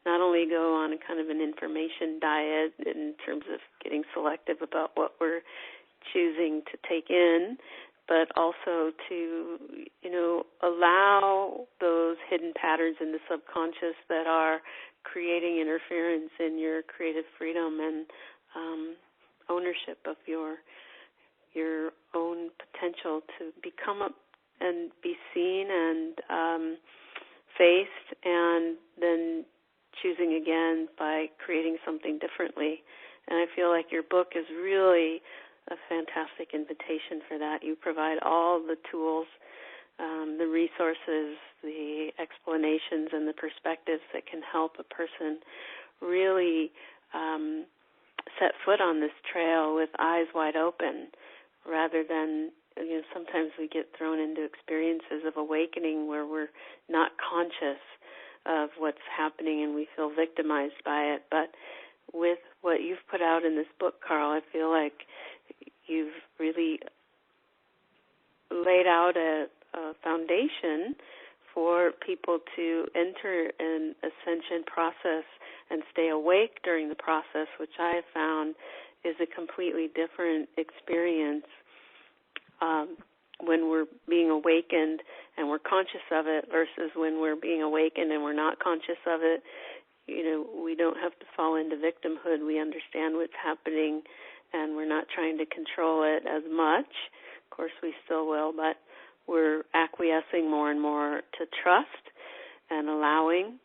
Speaker 1: not only go on a kind of an information diet in terms of getting selective about what we're choosing to take in, but also to, allow those hidden patterns in the subconscious that are creating interference in your creative freedom and ownership of your own potential to become up and be seen and faced, and then choosing again by creating something differently. And I feel like your book is really a fantastic invitation for that. You provide all the tools, the resources, the explanations, and the perspectives that can help a person really set foot on this trail with eyes wide open, rather than, sometimes we get thrown into experiences of awakening where we're not conscious of what's happening and we feel victimized by it. But with what you've put out in this book, Carl, I feel like you've really laid out a foundation for people to enter an ascension process and stay awake during the process, which I have found is a completely different experience when we're being awakened and we're conscious of it versus when we're being awakened and we're not conscious of it. We don't have to fall into victimhood. We understand what's happening, and we're not trying to control it as much. Of course, we still will, but we're acquiescing more and more to trust and allowing,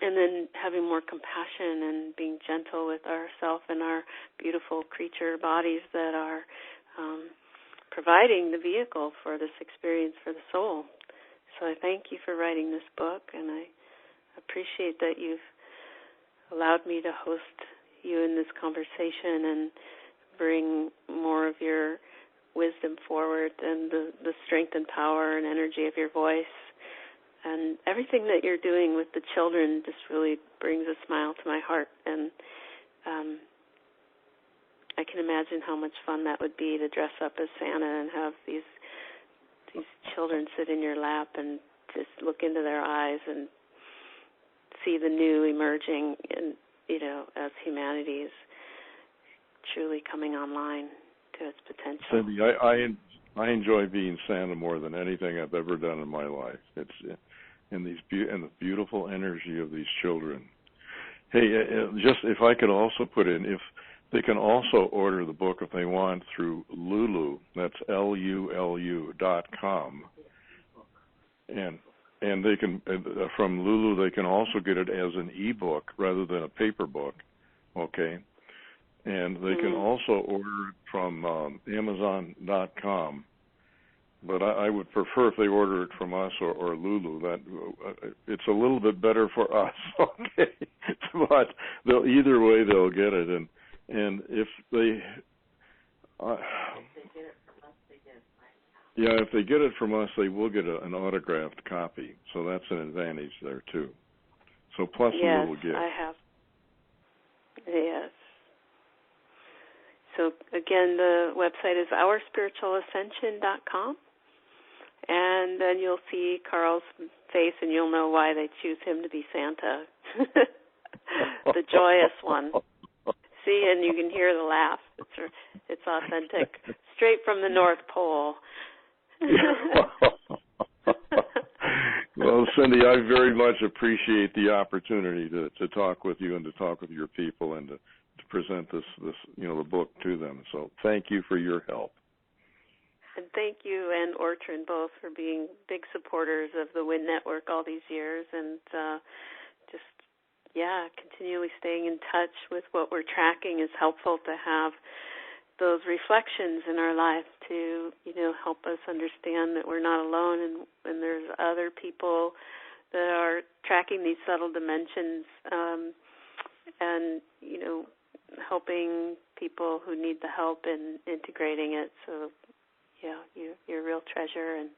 Speaker 1: and then having more compassion and being gentle with ourselves and our beautiful creature bodies that are providing the vehicle for this experience for the soul. So I thank you for writing this book, and I appreciate that you've allowed me to host you in this conversation and bring more of your wisdom forward and the strength and power and energy of your voice. And everything that you're doing with the children just really brings a smile to my heart. And I can imagine how much fun that would be to dress up as Santa and have these children sit in your lap and just look into their eyes and see the new emerging, and as humanity is truly coming online to its potential.
Speaker 2: Cindy, I enjoy being Santa more than anything I've ever done in my life. It's in the beautiful energy of these children. Hey, just if I could also put in, if they can also order the book if they want through Lulu. That's LULU.com. and they can from Lulu they can also get it as an ebook rather than a paper book, okay? And they can also order it from Amazon.com. But I would prefer if they order it from us or Lulu. That it's a little bit better for us, okay? But either way they'll get it, and if they, if they get it from us, they will get an autographed copy. So that's an advantage there too. So plus a little gift. Yes,
Speaker 1: I have. Yes. So again, the website is OurSpiritualAscension.com. And then you'll see Carl's face, and you'll know why they choose him to be Santa, the joyous one. See, and you can hear the laugh. It's authentic, straight from the North Pole.
Speaker 2: Well, Cindy, I very much appreciate the opportunity to talk with you and to talk with your people and to present this the book to them. So thank you for your help.
Speaker 1: And thank you and Ortran both for being big supporters of the WIN Network all these years, and continually staying in touch with what we're tracking is helpful to have those reflections in our life to, help us understand that we're not alone and there's other people that are tracking these subtle dimensions and, helping people who need the help in integrating it. So, you're a real treasure, and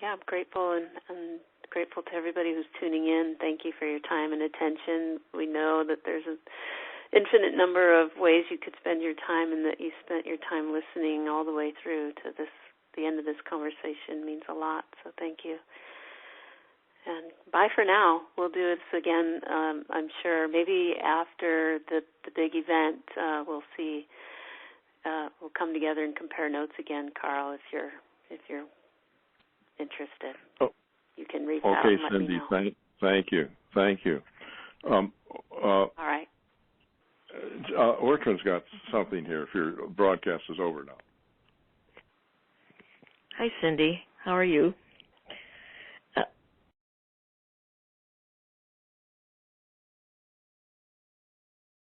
Speaker 1: I'm grateful and grateful to everybody who's tuning in. Thank you for your time and attention. We know that there's an infinite number of ways you could spend your time, and that you spent your time listening all the way through to the end of this conversation means a lot. So thank you. And bye for now. We'll do this again, I'm sure. Maybe after the big event, we'll see. We'll come together and compare notes again, Carl, if you're interested.
Speaker 2: Oh.
Speaker 1: You can reach out and let
Speaker 2: Cindy,
Speaker 1: me know.
Speaker 2: Thank you.
Speaker 1: All right.
Speaker 2: Ortran's got something here if your broadcast is over now.
Speaker 3: Hi, Cindy. How are you?